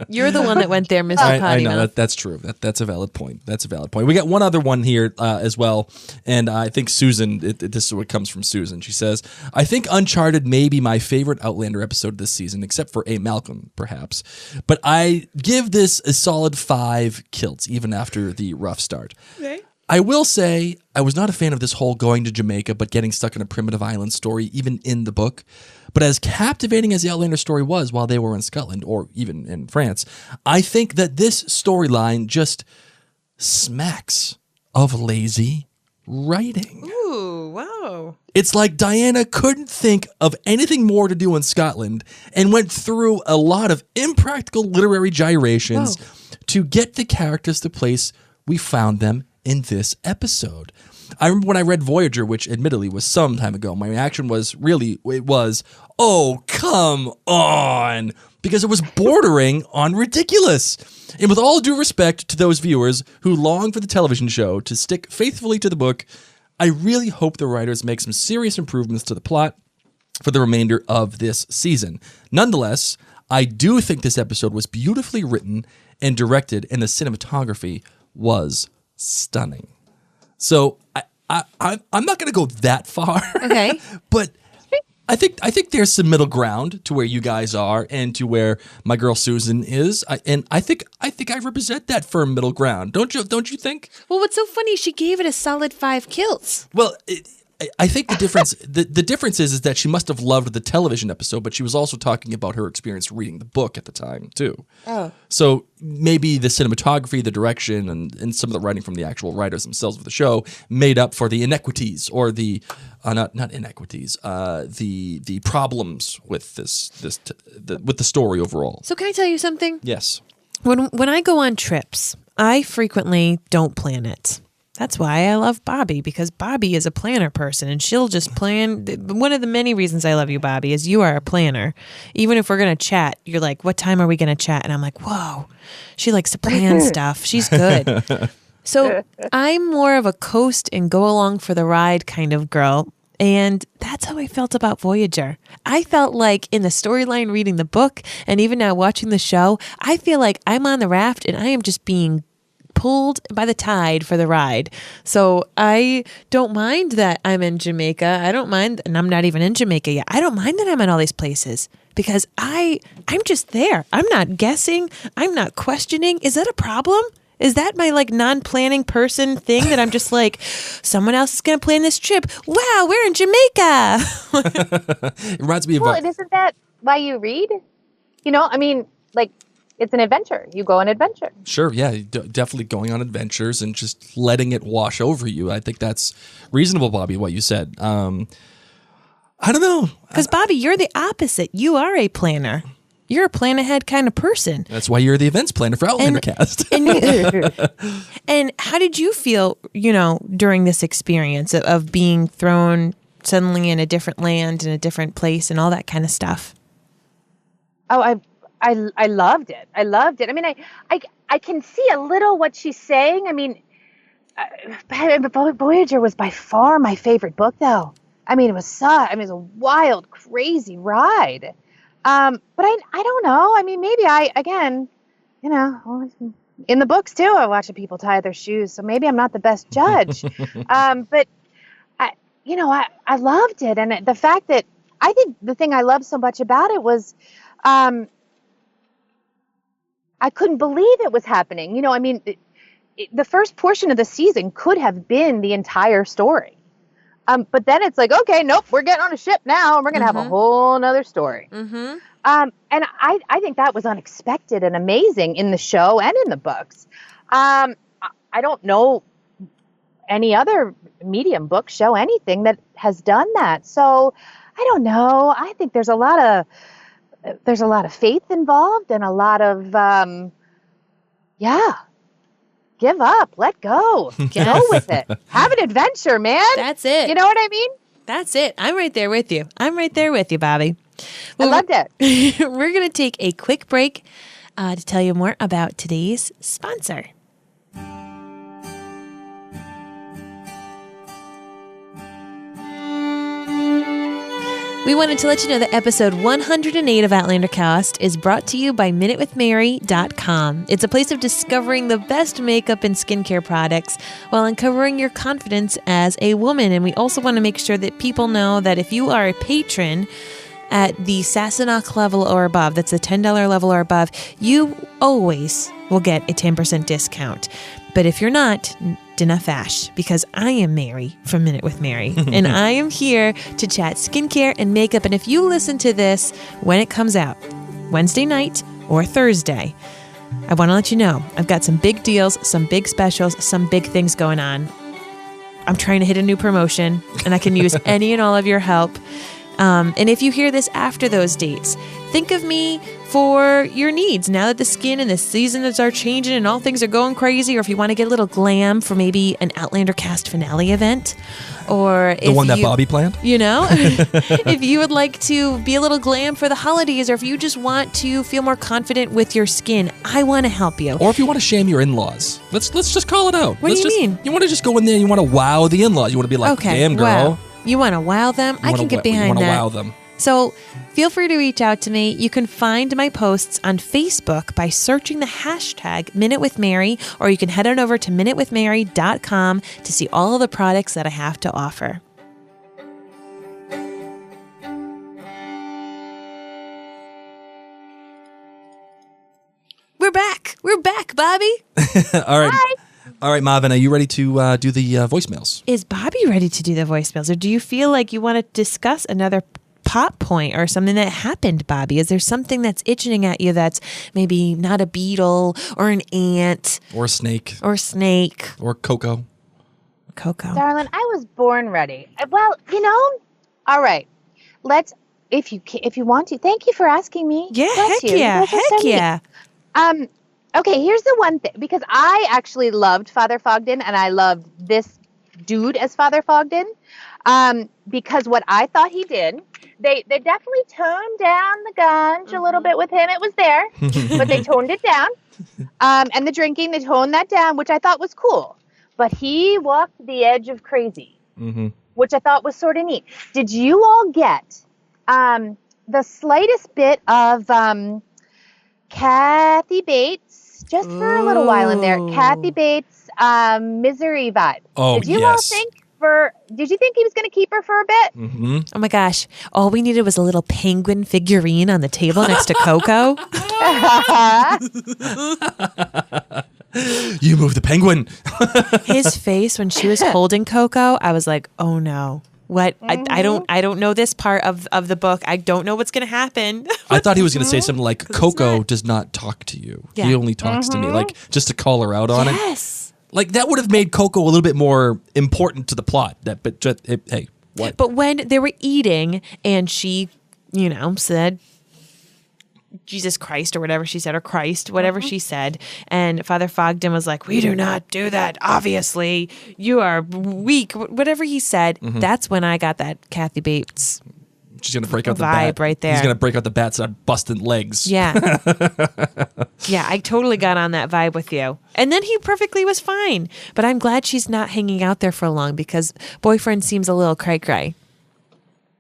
You're the one that went there, Mr. I Potty know Mouth. that's true. That's a valid point. That's a valid point. We got one other one here as well, and I think Susan. This is what comes from Susan. She says, "I think Uncharted may be my favorite Outlander episode this season, except for A. Malcolm, perhaps. But I give this a solid 5 kilts, even after the rough start." Okay. I will say I was not a fan of this whole going to Jamaica but getting stuck in a primitive island story, even in the book. But as captivating as the Outlander story was while they were in Scotland or even in France, I think that this storyline just smacks of lazy writing. Ooh, wow. It's like Diana couldn't think of anything more to do in Scotland and went through a lot of impractical literary gyrations to get the characters to the place we found them in this episode. I remember when I read Voyager, which admittedly was some time ago, my reaction was oh, come on, because it was bordering on ridiculous. And with all due respect to those viewers who long for the television show to stick faithfully to the book, I really hope the writers make some serious improvements to the plot for the remainder of this season. Nonetheless, I do think this episode was beautifully written and directed, and the cinematography was stunning. So I'm not going to go that far. Okay. But I think there's some middle ground to where you guys are and to where my girl Susan is. I think I represent that firm middle ground. Don't you think? Well, what's so funny, she gave it a solid 5 kilts. Well, I think the difference the difference is that she must have loved the television episode, but she was also talking about her experience reading the book at the time too. Oh. So maybe the cinematography, the direction, and some of the writing from the actual writers themselves of the show made up for the inequities or the not inequities, the problems with with the story overall. So can I tell you something? Yes. When I go on trips, I frequently don't plan it. That's why I love Bobbi, because Bobbi is a planner person and she'll just plan. One of the many reasons I love you, Bobbi, is you are a planner. Even if we're going to chat, you're like, what time are we going to chat? And I'm like, whoa, she likes to plan stuff. She's good. So I'm more of a coast and go along for the ride kind of girl. And that's how I felt about Voyager. I felt like in the storyline reading the book and even now watching the show, I feel like I'm on the raft and I am just being pulled by the tide for the ride. So I don't mind that I'm in Jamaica. I don't mind, and I'm not even in Jamaica yet. I don't mind that I'm in all these places because I'm just there. I'm not guessing. I'm not questioning. Is that a problem? Is that my like non-planning person thing that I'm just like, someone else is going to plan this trip? Wow, we're in Jamaica. It reminds me of and isn't that why you read? You know, I mean, like, it's an adventure. You go on adventure. Sure, yeah, definitely going on adventures and just letting it wash over you. I think that's reasonable, Bobbi, what you said. I don't know. Because, Bobbi, you're the opposite. You are a planner. You're a plan ahead kind of person. That's why you're the events planner for Outlander Cast. And how did you feel, during this experience of being thrown suddenly in a different land, in a different place, and all that kind of stuff? Oh, I loved it. I loved it. I mean, I can see a little what she's saying. I mean, Voyager was by far my favorite book, though. I mean, it was a wild, crazy ride. But I don't know. I mean, maybe in the books too, I watch people tie their shoes, so maybe I'm not the best judge. But I loved it, and the fact that I think the thing I loved so much about it was, I couldn't believe it was happening. I mean, the first portion of the season could have been the entire story. But then it's like, okay, nope, we're getting on a ship now, and we're going to have a whole nother story. Mm-hmm. And I think that was unexpected and amazing in the show and in the books. I don't know any other medium, book, show, anything that has done that. So I don't know. I think there's a lot of faith involved and a lot of, give up, let go, go with it, have an adventure, man. That's it. You know what I mean? That's it. I'm right there with you. Bobbi. I loved it. We're going to take a quick break to tell you more about today's sponsor. We wanted to let you know that episode 108 of Outlander Cast is brought to you by MinuteWithMary.com. It's a place of discovering the best makeup and skincare products while uncovering your confidence as a woman. And we also want to make sure that people know that if you are a patron at the Sassenach level or above, that's the $10 level or above, you always will get a 10% discount. But if you're not, dinna fash, because I am Mary from Minute with Mary, and I am here to chat skincare and makeup. And if you listen to this when it comes out, Wednesday night or Thursday, I want to let you know I've got some big deals, some big specials, some big things going on. I'm trying to hit a new promotion, and I can use any and all of your help. And if you hear this after those dates, think of me for your needs now that the skin and the seasons are changing and all things are going crazy, or if you want to get a little glam for maybe an Outlander cast finale event, or the one that Bobbi planned. If you would like to be a little glam for the holidays, or if you just want to feel more confident with your skin, I want to help you. Or if you want to shame your in-laws, let's just call it out. What do you mean? You want to just go in there and you want to wow the in-laws. You want to be like, damn girl. Wow. You want to wow them? I can get behind that. You want to wow them. So feel free to reach out to me. You can find my posts on Facebook by searching the hashtag Minute with Mary, or you can head on over to minutewithmary.com to see all of the products that I have to offer. We're back. We're back, Bobbi. All right. Hi. All right, Marvin, are you ready to do the voicemails? Is Bobbi ready to do the voicemails, or do you feel like you want to discuss another plot point or something that happened, Bobbi? Is there something that's itching at you that's maybe not a beetle or an ant? Or a snake. Or Coco. Darling, I was born ready. Well, all right. Let's, if you want to. Thank you for asking me. Yeah, Bless heck you. yeah, heck yeah. Okay, here's the one thing, because I actually loved Father Fogden, and I loved this dude as Father Fogden, because what I thought he did, they definitely toned down the gunge a little bit with him. It was there, but they toned it down. And the drinking, they toned that down, which I thought was cool. But he walked the edge of crazy, which I thought was sort of neat. Did you all get the slightest bit of Kathy Bates, just for a little while in there? Kathy Bates, misery vibe. Oh, did you all think did you think he was going to keep her for a bit? Mm-hmm. Oh my gosh. All we needed was a little penguin figurine on the table next to Coco. You moved the penguin. His face when she was holding Coco, I was like, oh no. What? Mm-hmm. I don't know this part of the book. I don't know what's going to happen. I thought he was going to say something like, Coco does not talk to you. Yeah. He only talks to me. Like, just to call her out on it. Yes. Like, that would have made Coco a little bit more important to the plot. Hey, what? But when they were eating and she, said, Jesus Christ, or whatever she said, or Christ, whatever she said. And Father Fogden was like, we do not do that. Obviously, you are weak. Whatever he said, that's when I got that Kathy Bates She's going to break out the vibe bat. right there. He's going to break out the bat, start busting legs. Yeah. Yeah, I totally got on that vibe with you. And then he perfectly was fine. But I'm glad she's not hanging out there for long, because boyfriend seems a little cray-cray.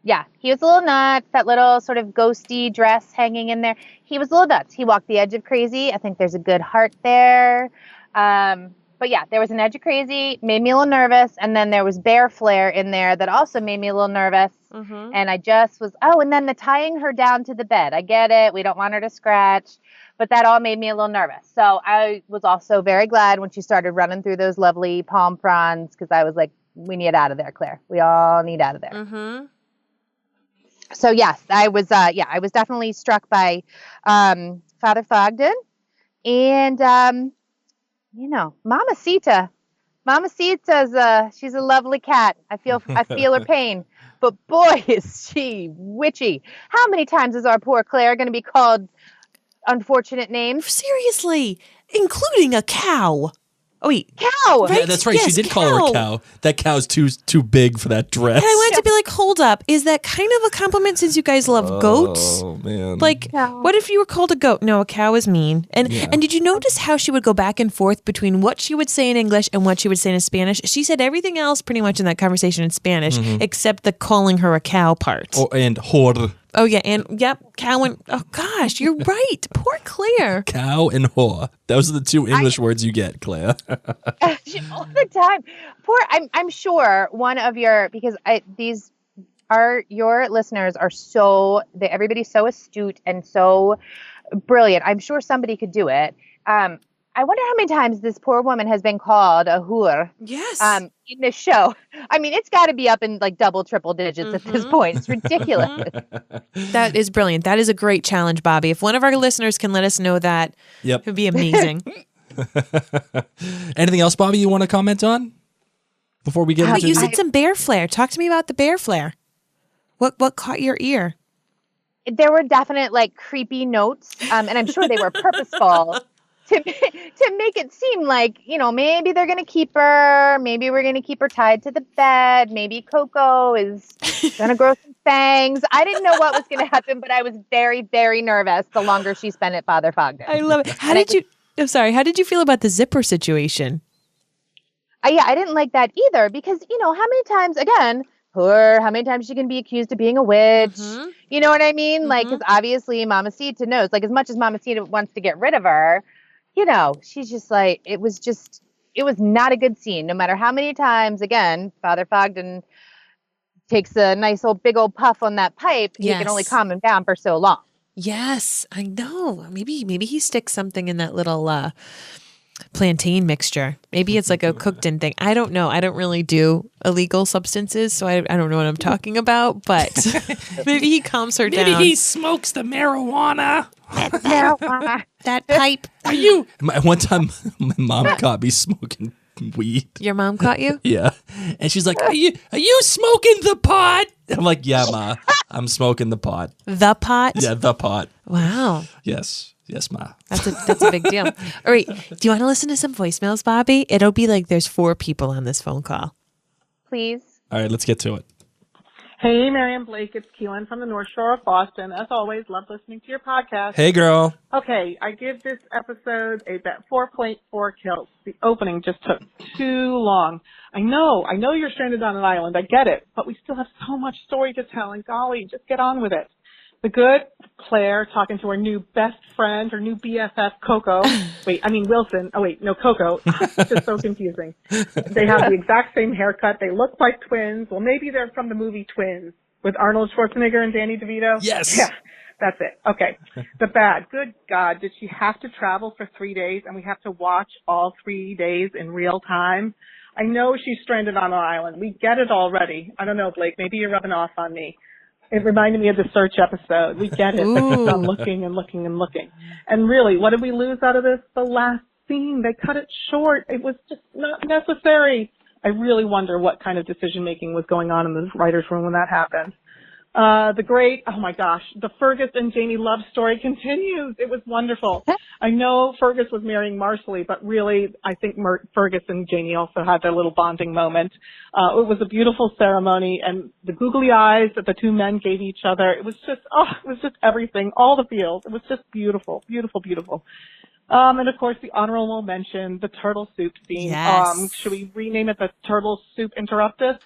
Yeah, he was a little nuts, that little sort of ghosty dress hanging in there. He was a little nuts. He walked the edge of crazy. I think there's a good heart there. But yeah, there was an edge of crazy, made me a little nervous. And then there was bear flare in there that also made me a little nervous. And I just was, and then the tying her down to the bed. I get it. We don't want her to scratch. But that all made me a little nervous. So I was also very glad when she started running through those lovely palm fronds, because I was like, we need out of there, Claire. We all need out of there. So yes, I was definitely struck by Father Fogden, and Mamacita Mamacita's she's a lovely cat. I feel her pain. But boy, is she witchy. How many times is our poor Claire going to be called unfortunate names? Seriously, including a cow. Oh, wait. Cow! Yeah, that's right. Yes, she did call her a cow. That cow's too big for that dress. And I wanted to be like, hold up. Is that kind of a compliment since you guys love goats? Oh, man. Like, what if you were called a goat? No, a cow is mean. And did you notice how she would go back and forth between what she would say in English and what she would say in Spanish? She said everything else pretty much in that conversation in Spanish, except the calling her a cow part. And whore. Oh, yeah. And, cow and, oh, gosh, you're right. Poor Claire. Cow and whore. Those are the two English words you get, Claire. All the time. I'm sure one of your, because your listeners are everybody's so astute and so brilliant. I'm sure somebody could do it. I wonder how many times this poor woman has been called a whore. Yes. In this show. I mean, it's got to be up in like double, triple digits at this point. It's ridiculous. That is brilliant. That is a great challenge, Bobbi. If one of our listeners can let us know that, it would be amazing. Anything else, Bobbi, you want to comment on before we get into you said some bear flare. Talk to me about the bear flare. What caught your ear? There were definite like creepy notes, and I'm sure they were purposeful to make it seem like, maybe they're going to keep her. Maybe we're going to keep her tied to the bed. Maybe Coco is going to grow some fangs. I didn't know what was going to happen, but I was very, very nervous the longer she spent at Father Fogden. I love it. How did you feel about the zipper situation? I didn't like that either because, how many times, again, how many times she can be accused of being a witch? You know what I mean? Like, because obviously Mamacita knows, like, as much as Mamacita wants to get rid of her, she's just like, it was not a good scene. No matter how many times, again, Father Fogden takes a nice big old puff on that pipe, he can only calm him down for so long. Yes, I know. Maybe he sticks something in that little plantain mixture. Maybe it's like a cooked-in thing. I don't know. I don't really do illegal substances, so I don't know what I'm talking about, but maybe he calms her down. Maybe he smokes the marijuana. That pipe. One time, my mom caught me smoking weed. Your mom caught you? Yeah. And she's like, are you smoking the pot? I'm like, yeah, Ma, I'm smoking the pot. The pot? Yeah, the pot. Wow. Yes, Ma. That's a big deal. All right. Do you want to listen to some voicemails, Bobbi? It'll be like there's 4 people on this phone call. Please. All right, let's get to it. Hey, Mary and Blake, it's Keelan from the North Shore of Boston. As always, love listening to your podcast. Hey, girl. Okay, I give this episode a 4.4 kills. The opening just took too long. I know you're stranded on an island. I get it, but we still have so much story to tell, and golly, just get on with it. The good, Claire talking to her new best friend, her new BFF, Coco. Wilson. Oh, wait, no, Coco. It's just so confusing. They have the exact same haircut. They look like twins. Well, maybe they're from the movie Twins with Arnold Schwarzenegger and Danny DeVito. Yes. Yeah, that's it. Okay. The bad. Good God, did she have to travel for 3 days and we have to watch all 3 days in real time? I know she's stranded on an island. We get it already. I don't know, Blake. Maybe you're rubbing off on me. It reminded me of the Search episode. We get it. I'm looking and looking and looking. And really, what did we lose out of this? The last scene. They cut it short. It was just not necessary. I really wonder what kind of decision-making was going on in the writer's room when that happened. The Fergus and Janie love story continues. It was wonderful. I know Fergus was marrying Marcelly, but really, I think Fergus and Janie also had their little bonding moment. It was a beautiful ceremony, and the googly eyes that the two men gave each other, it was just everything, all the feels. It was just beautiful, beautiful, beautiful. And of course, the honorable mention, the turtle soup scene. Yes. Should we rename it the Turtle Soup Interruptus?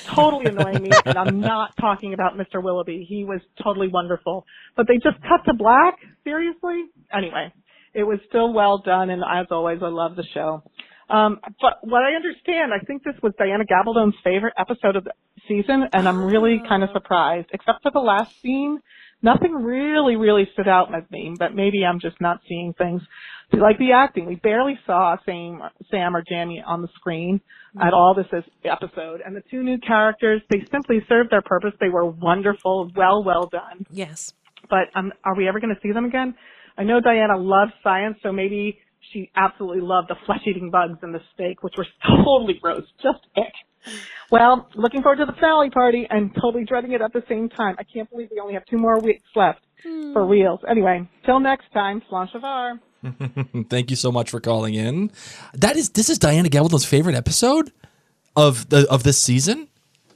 Totally annoying me, and I'm not talking about Mr. Willoughby. He was totally wonderful. But they just cut to black? Seriously? Anyway, it was still well done, and as always, I love the show. But what I understand, I think this was Diana Gabaldon's favorite episode of the season, and I'm really kind of surprised. Except for the last scene, nothing really, really stood out with me, but maybe I'm just not seeing things. Like the acting, we barely saw Sam or Jamie on the screen at all this episode. And the 2 new characters, they simply served their purpose. They were wonderful, well done. Yes. But are we ever going to see them again? I know Diana loves science, so maybe she absolutely loved the flesh-eating bugs in the steak, which were totally gross. Just ick. Well, looking forward to the finale party and totally dreading it at the same time. I can't believe we only have 2 more weeks left for reals. Anyway, till next time, Flanche Avar. Thank you so much for calling in. This is Diana Gabaldon's favorite episode of this season.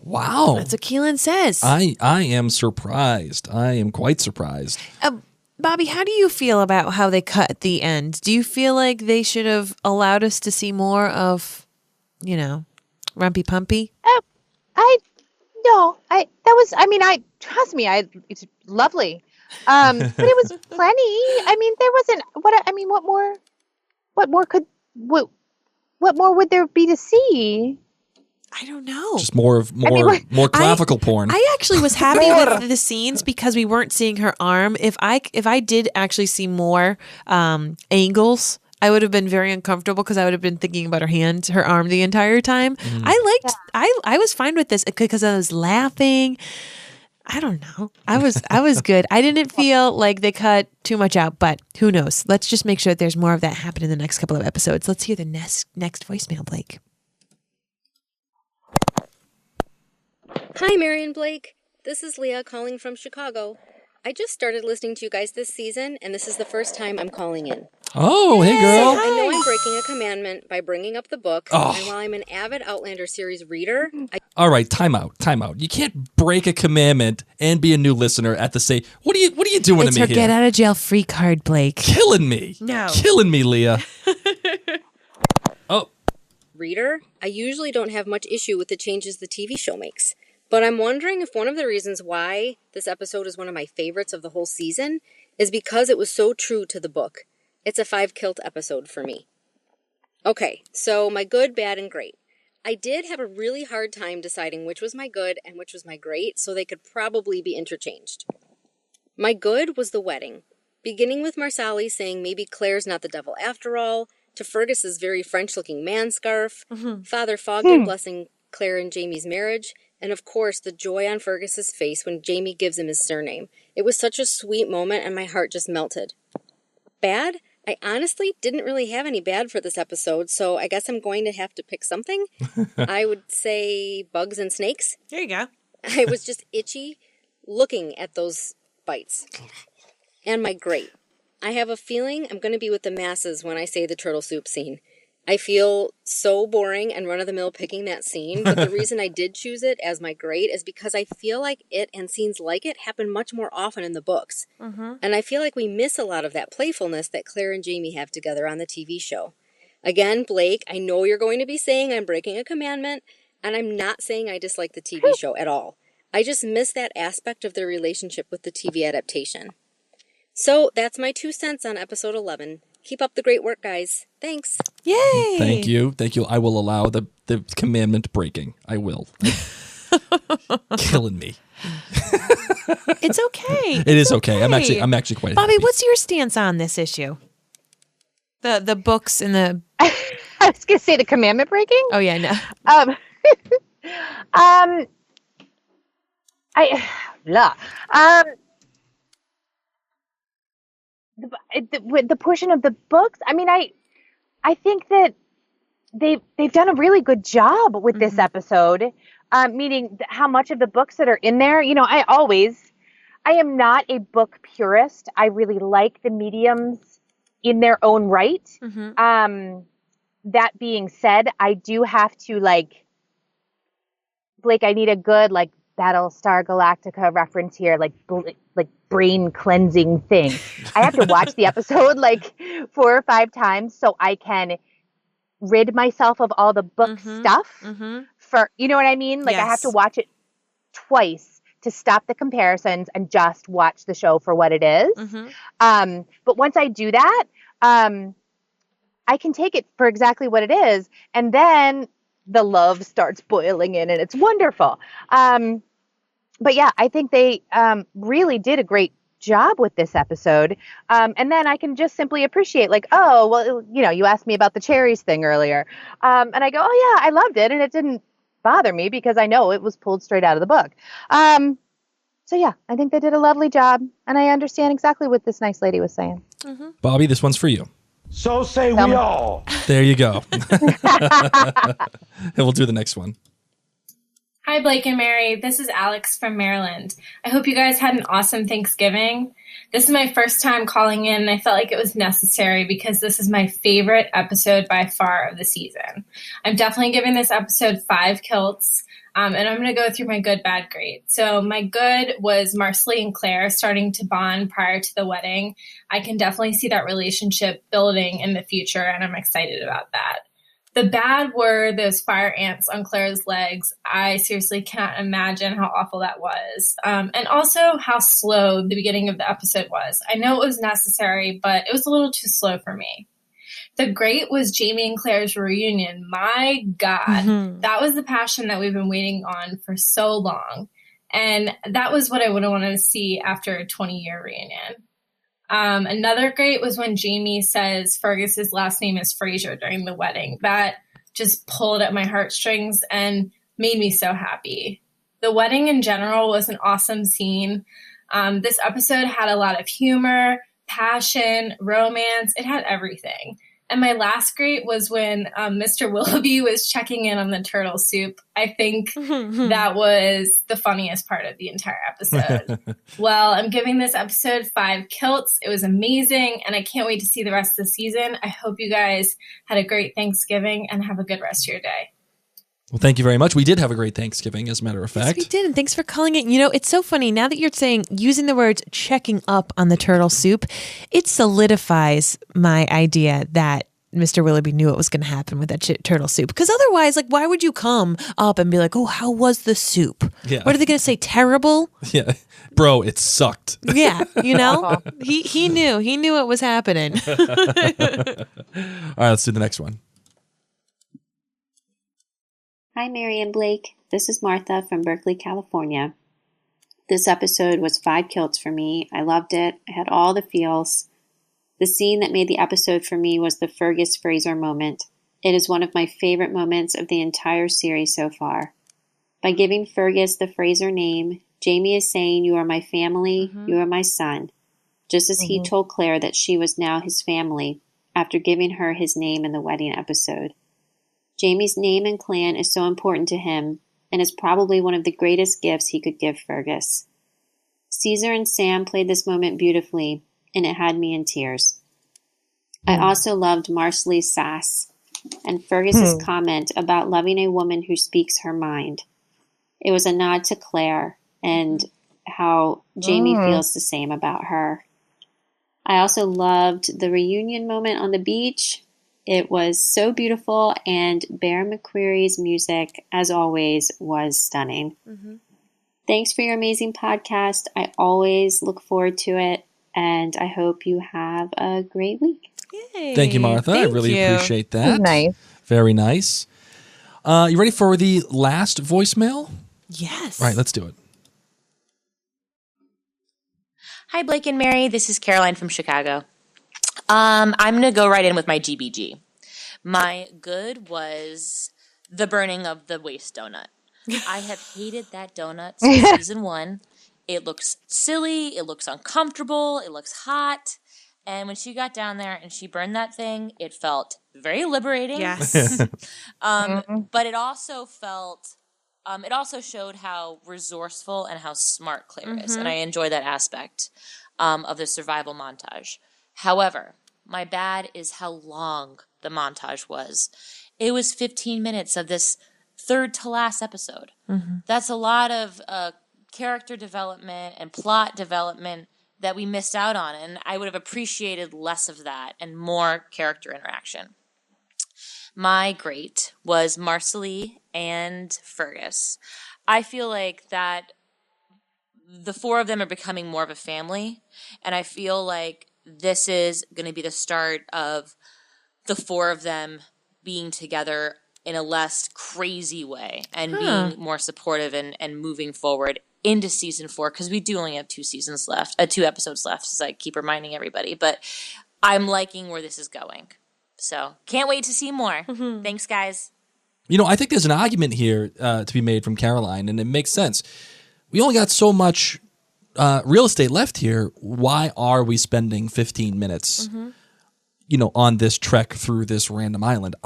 Wow, That's what Keelan says. I am surprised. I am quite surprised. Bobby, how do you feel about how they cut at the end? Do you feel like they should have allowed us to see more of, Rumpy Pumpy? Trust me, it's lovely. But it was plenty. I mean, there wasn't, what more would there be to see? I don't know. Just more clavicle porn. I actually was happy with the scenes because we weren't seeing her arm. If I did actually see more angles, I would have been very uncomfortable because I would have been thinking about her arm the entire time. I was fine with this because I was laughing. I don't know. I was good. I didn't feel like they cut too much out, but who knows? Let's just make sure that there's more of that happen in the next couple of episodes. Let's hear the next voicemail, Blake. Hi, Mary and Blake. This is Leah calling from Chicago. I just started listening to you guys this season, and this is the first time I'm calling in. Oh, hey, girl. I know I'm breaking a commandment by bringing up the book, and while I'm an avid Outlander series reader, All right, time out. You can't break a commandment and be a new listener at the same. What are you doing It's to me her here? get out of jail free card, Blake. Killing me. No. Killing me, Leah. reader, I usually don't have much issue with the changes the TV show makes. But I'm wondering if one of the reasons why this episode is one of my favorites of the whole season is because it was so true to the book. It's a 5-kilt episode for me. Okay, so my good, bad, and great. I did have a really hard time deciding which was my good and which was my great, so they could probably be interchanged. My good was the wedding, beginning with Marsali saying maybe Claire's not the devil after all, to Fergus's very French-looking man scarf, Father Fogden blessing Claire and Jamie's marriage, and of course the joy on Fergus's face when Jamie gives him his surname. It was such a sweet moment and my heart just melted. Bad? I honestly didn't really have any bad for this episode, so I guess I'm going to have to pick something. I would say bugs and snakes. There you go. I was just itchy looking at those bites. And my great. I have a feeling I'm going to be with the masses when I say the turtle soup scene. I feel so boring and run-of-the-mill picking that scene, but the reason I did choose it as my great is because I feel like it and scenes like it happen much more often in the books. And I feel like we miss a lot of that playfulness that Claire and Jamie have together on the TV show. Again, Blake, I know you're going to be saying I'm breaking a commandment, and I'm not saying I dislike the TV show at all. I just miss that aspect of their relationship with the TV adaptation. So that's my 2 cents on episode 11. Keep up the great work, guys. Thanks. Yay! Thank you. I will allow the commandment breaking. I will. Killing me. It's okay. It is okay. I'm actually quite Bobby, happy. what's your stance on this issue? The books and the I was gonna say the commandment breaking. Oh yeah, no. The portion of the books. I mean, I think that they've done a really good job with this episode. Meaning how much of the books that are in there. You know, I am not a book purist. I really like the mediums in their own right. That being said, I do have to Blake, I need a good Battlestar Galactica reference here, like brain cleansing thing. I have to watch the episode 4 or 5 times so I can rid myself of all the book stuff. For you know what I mean? I have to watch it twice to stop the comparisons and just watch the show for what it is. But once I do that, I can take it for exactly what it is, and then the love starts boiling in, and it's wonderful. But yeah, I think they really did a great job with this episode. And then I can just simply appreciate you asked me about the cherries thing earlier. And I go, oh yeah, I loved it. And it didn't bother me because I know it was pulled straight out of the book. So yeah, I think they did a lovely job. And I understand exactly what this nice lady was saying. Bobby, this one's for you. So say we all. There you go. And we'll do the next one. Hi, Blake and Mary. This is Alex from Maryland. I hope you guys had an awesome Thanksgiving. This is my first time calling in, and I felt like it was necessary because this is my favorite episode by far of the season. I'm definitely giving this episode 5 kilts, and I'm going to go through my good, bad, great. So my good was Marcelly and Claire starting to bond prior to the wedding. I can definitely see that relationship building in the future, and I'm excited about that. The bad were those fire ants on Claire's legs. I seriously cannot imagine how awful that was. And also how slow the beginning of the episode was. I know it was necessary, but it was a little too slow for me. The great was Jamie and Claire's reunion. My God, that was the passion that we've been waiting on for so long. And that was what I would have wanted to see after a 20-year reunion. Another great was when Jamie says Fergus's last name is Fraser during the wedding. That just pulled at my heartstrings and made me so happy. The wedding in general was an awesome scene. This episode had a lot of humor, passion, romance. It had everything. And my last great was when Mr. Willoughby was checking in on the turtle soup. I think that was the funniest part of the entire episode. Well, I'm giving this episode 5 kilts. It was amazing, and I can't wait to see the rest of the season. I hope you guys had a great Thanksgiving and have a good rest of your day. Well, thank you very much. We did have a great Thanksgiving, as a matter of fact. Yes, we did, and thanks for calling it. You know, it's so funny. Now that you're using the words checking up on the turtle soup, it solidifies my idea that Mr. Willoughby knew what was going to happen with that turtle soup. Because otherwise, like, why would you come up and be like, oh, how was the soup? Yeah. What are they going to say? Terrible? Yeah. Bro, it sucked. Yeah, you know? He knew. He knew what was happening. All right, let's do the next one. Hi, Mary and Blake. This is Martha from Berkeley, California. This episode was 5 kilts for me. I loved it. I had all the feels. The scene that made the episode for me was the Fergus Fraser moment. It is one of my favorite moments of the entire series so far. By giving Fergus the Fraser name, Jamie is saying, you are my family, you are my son, just as he told Claire that she was now his family after giving her his name in the wedding episode. Jamie's name and clan is so important to him and is probably one of the greatest gifts he could give Fergus. Caesar and Sam played this moment beautifully, and it had me in tears. I also loved Marcelly's sass and Fergus's comment about loving a woman who speaks her mind. It was a nod to Claire and how Jamie feels the same about her. I also loved the reunion moment on the beach. It was so beautiful, and Bear McCreary's music, as always, was stunning. Thanks for your amazing podcast. I always look forward to it. And I hope you have a great week. Yay. Thank you, Martha. I really appreciate that. Nice. Very nice. You ready for the last voicemail? Yes. All right, let's do it. Hi, Blake and Mary. This is Caroline from Chicago. I'm going to go right in with my GBG. My good was the burning of the waste donut. I have hated that donut since season 1. It looks silly, it looks uncomfortable, it looks hot. And when she got down there and she burned that thing, it felt very liberating. Yes. But it also showed how resourceful and how smart Claire is. And I enjoy that aspect of the survival montage. However, my bad is how long the montage was. It was 15 minutes of this third to last episode. That's a lot of character development and plot development that we missed out on, and I would have appreciated less of that and more character interaction. My great was Marcelly and Fergus. I feel like that the 4 of them are becoming more of a family, and I feel like this is going to be the start of the 4 of them being together in a less crazy way and being more supportive and moving forward into season 4, because we do only have 2 episodes left, as I keep reminding everybody. But I'm liking where this is going. So can't wait to see more. Thanks, guys. You know, I think there's an argument here to be made from Caroline, and it makes sense. We only got so much real estate left here. Why are we spending 15 minutes? on this trek through this random island.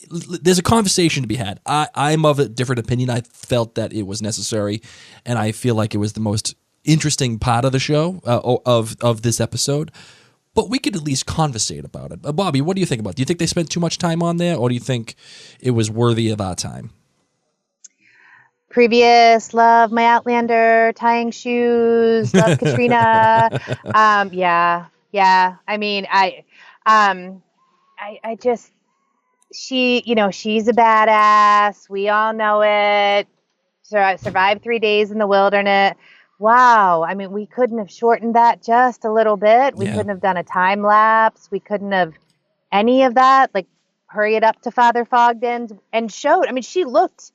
There's a conversation to be had. I'm of a different opinion. I felt that it was necessary, and I feel like it was the most interesting part of the show, of this episode. But we could at least conversate about it. Bobby, what do you think about it? Do you think they spent too much time on there, or do you think it was worthy of our time? Previous, love my Outlander, tying shoes, love Katrina. Yeah. I mean, I just, she's a badass. We all know it. Survived 3 days in the wilderness. Wow. I mean, we couldn't have shortened that just a little bit. We couldn't have done a time lapse. We couldn't have any of that. Like, hurry it up to Father Fogden's and showed. I mean, she looked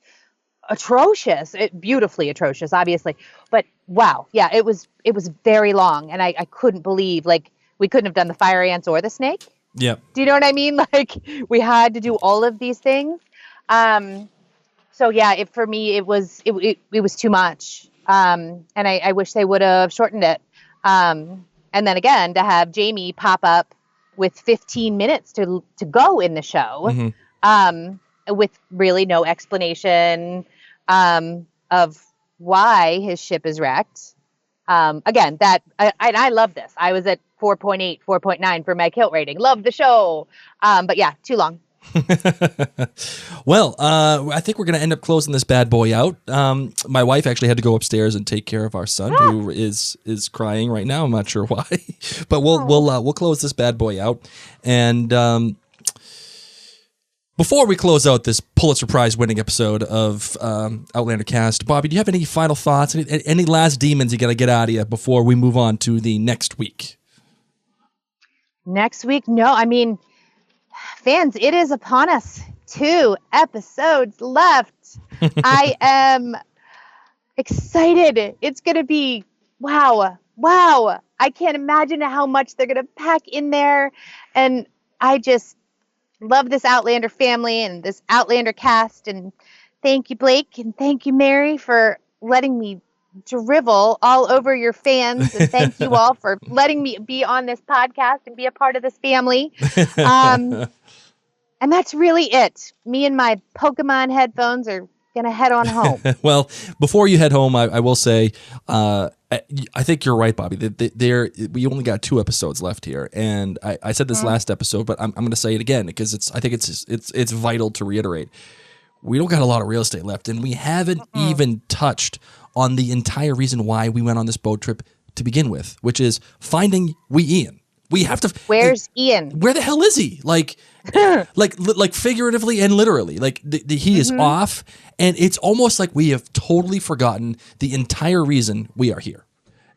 atrocious, beautifully atrocious, obviously. But wow. Yeah, it was very long. And I couldn't believe, like, we couldn't have done the fire ants or the snake. Yep. Do you know what I mean? Like, we had to do all of these things. So yeah, for me, it was too much. And I wish they would have shortened it. And then again, to have Jamie pop up with 15 minutes to go in the show, with really no explanation, of why his ship is wrecked. Again, I love this. I was at 4.8, 4.9 for my kilt rating. Love the show. But yeah, too long. Well, I think we're going to end up closing this bad boy out. My wife actually had to go upstairs and take care of our son, who is crying right now. I'm not sure why, but we'll close this bad boy out. And before we close out this Pulitzer Prize winning episode of Outlander Cast, Bobby, do you have any final thoughts? Any last demons you got to get out of you before we move on to the next week? Next week? No, I mean, fans, it is upon us. 2 episodes left. I am excited. It's going to be, wow. I can't imagine how much they're going to pack in there. And I just love this Outlander family and this Outlander cast. And thank you, Blake. And thank you, Mary, for letting me drivel all over your fans. And thank you all for letting me be on this podcast and be a part of this family. And that's really it. Me and my Pokemon headphones are going to head on home. Well, before you head home, I will say, I think you're right, Bobby. We only got 2 episodes left here. And I said this last episode, but I'm going to say it again because I think it's vital to reiterate. We don't got a lot of real estate left, and we haven't even touched on the entire reason why we went on this boat trip to begin with, which is finding Ian. We have to. Where's Ian? Where the hell is he? Like figuratively and literally. Like he is off, and it's almost like we have totally forgotten the entire reason we are here,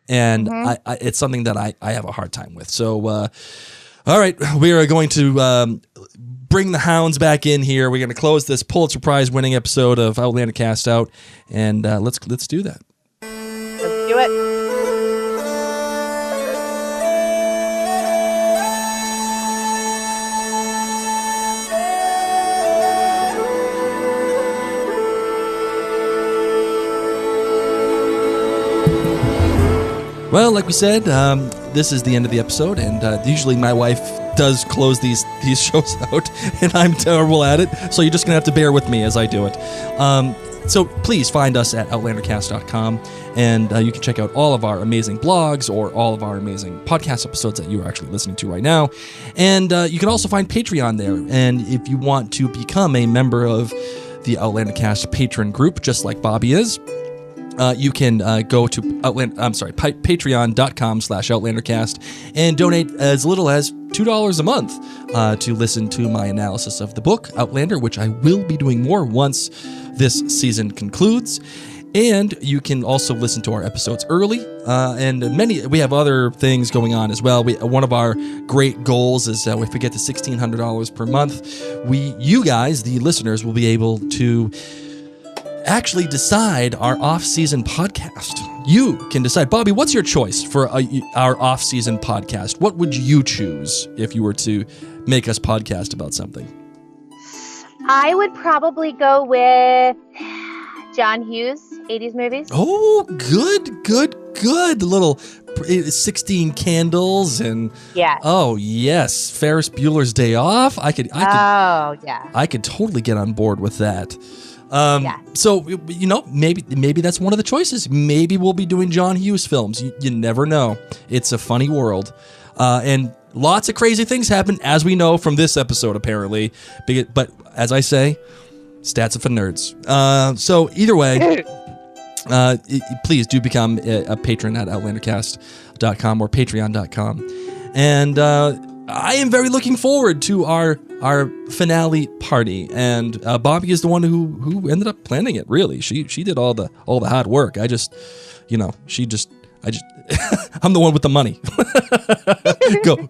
and it's something that I have a hard time with. So, all right, we are going to bring the hounds back in here. We're going to close this Pulitzer Prize winning episode of Outlander Cast out, and let's do that. Let's do it. Well, like we said, this is the end of the episode, and usually my wife does close these shows out, and I'm terrible at it, so you're just going to have to bear with me as I do it. So please find us at outlandercast.com, and you can check out all of our amazing blogs or all of our amazing podcast episodes that you are actually listening to right now. And you can also find Patreon there, and if you want to become a member of the Outlander Cast patron group, just like Bobby is, you can go to patreon.com/OutlanderCast and donate as little as $2 a month to listen to my analysis of the book Outlander, which I will be doing more once this season concludes. And you can also listen to our episodes early, and we have other things going on as well. One of our great goals is if we get to $1,600 per month, you guys, the listeners, will be able to actually decide our off-season podcast. You can decide. Bobby, what's your choice for our off-season podcast? What would you choose if you were to make us podcast about something? I would probably go with John Hughes, 80s movies. Oh, good. Little 16 Candles and Yes. oh yes, Ferris Bueller's Day Off. I could totally get on board with that. So maybe that's one of the choices. Maybe we'll be doing John Hughes films. You never know. It's a funny world, and lots of crazy things happen, as we know from this episode, apparently. But as I say, stats are for nerds. So either way. Please do become a patron at outlandercast.com or patreon.com. And I am very looking forward to our finale party. And Bobbi is the one who ended up planning it, really. She did all the hard work. I'm the one with the money.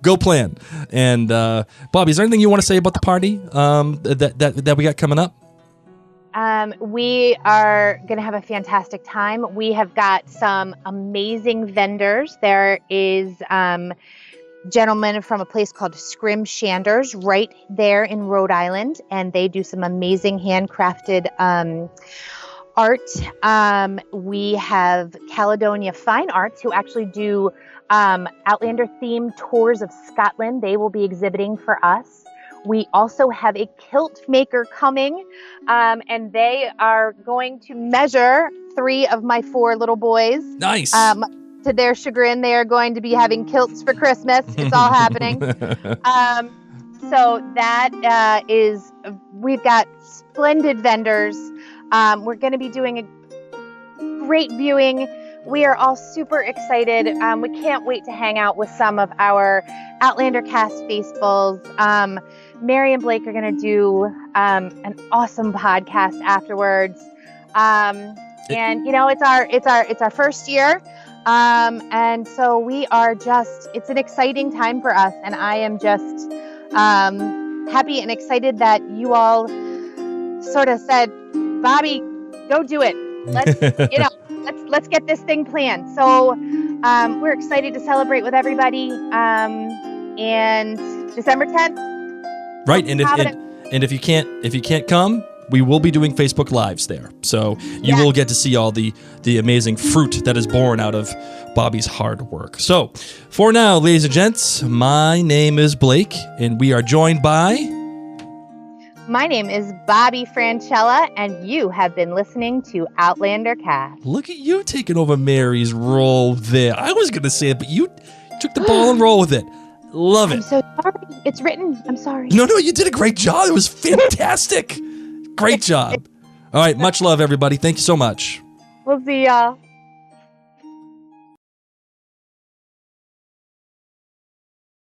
Go plan. And Bobbi, is there anything you want to say about the party that we got coming up? We are going to have a fantastic time. We have got some amazing vendors. There is gentlemen from a place called Scrim Shanders right there in Rhode Island, and they do some amazing handcrafted art. We have Caledonia Fine Arts, who actually do Outlander-themed tours of Scotland. They will be exhibiting for us. We also have a kilt maker coming, and they are going to measure 3 of my 4 little boys. Nice. To their chagrin, they are going to be having kilts for Christmas. It's all happening. So that is, we've got splendid vendors. We're going to be doing a great viewing. We are all super excited. We can't wait to hang out with some of our Outlander cast faithfuls. Mary and Blake are going to do an awesome podcast afterwards. And it's our first year. And so we are it's an exciting time for us. And I am just happy and excited that you all sort of said, Bobbi, go do it. Let's get this thing planned. So we're excited to celebrate with everybody. And December 10th. Right, and if you can't come, we will be doing Facebook Lives there. So you will get to see all the amazing fruit that is born out of Bobbi's hard work. So for now, ladies and gents, my name is Blake, and we are joined by... My name is Bobbi Franchella, and you have been listening to Outlander Cast. Look at you taking over Mary's role there. I was going to say it, but you took the ball and roll with it. Love it. I'm so sorry. It's written. I'm sorry. No, you did a great job. It was fantastic. Great job. All right, much love, everybody. Thank you so much. We'll see y'all.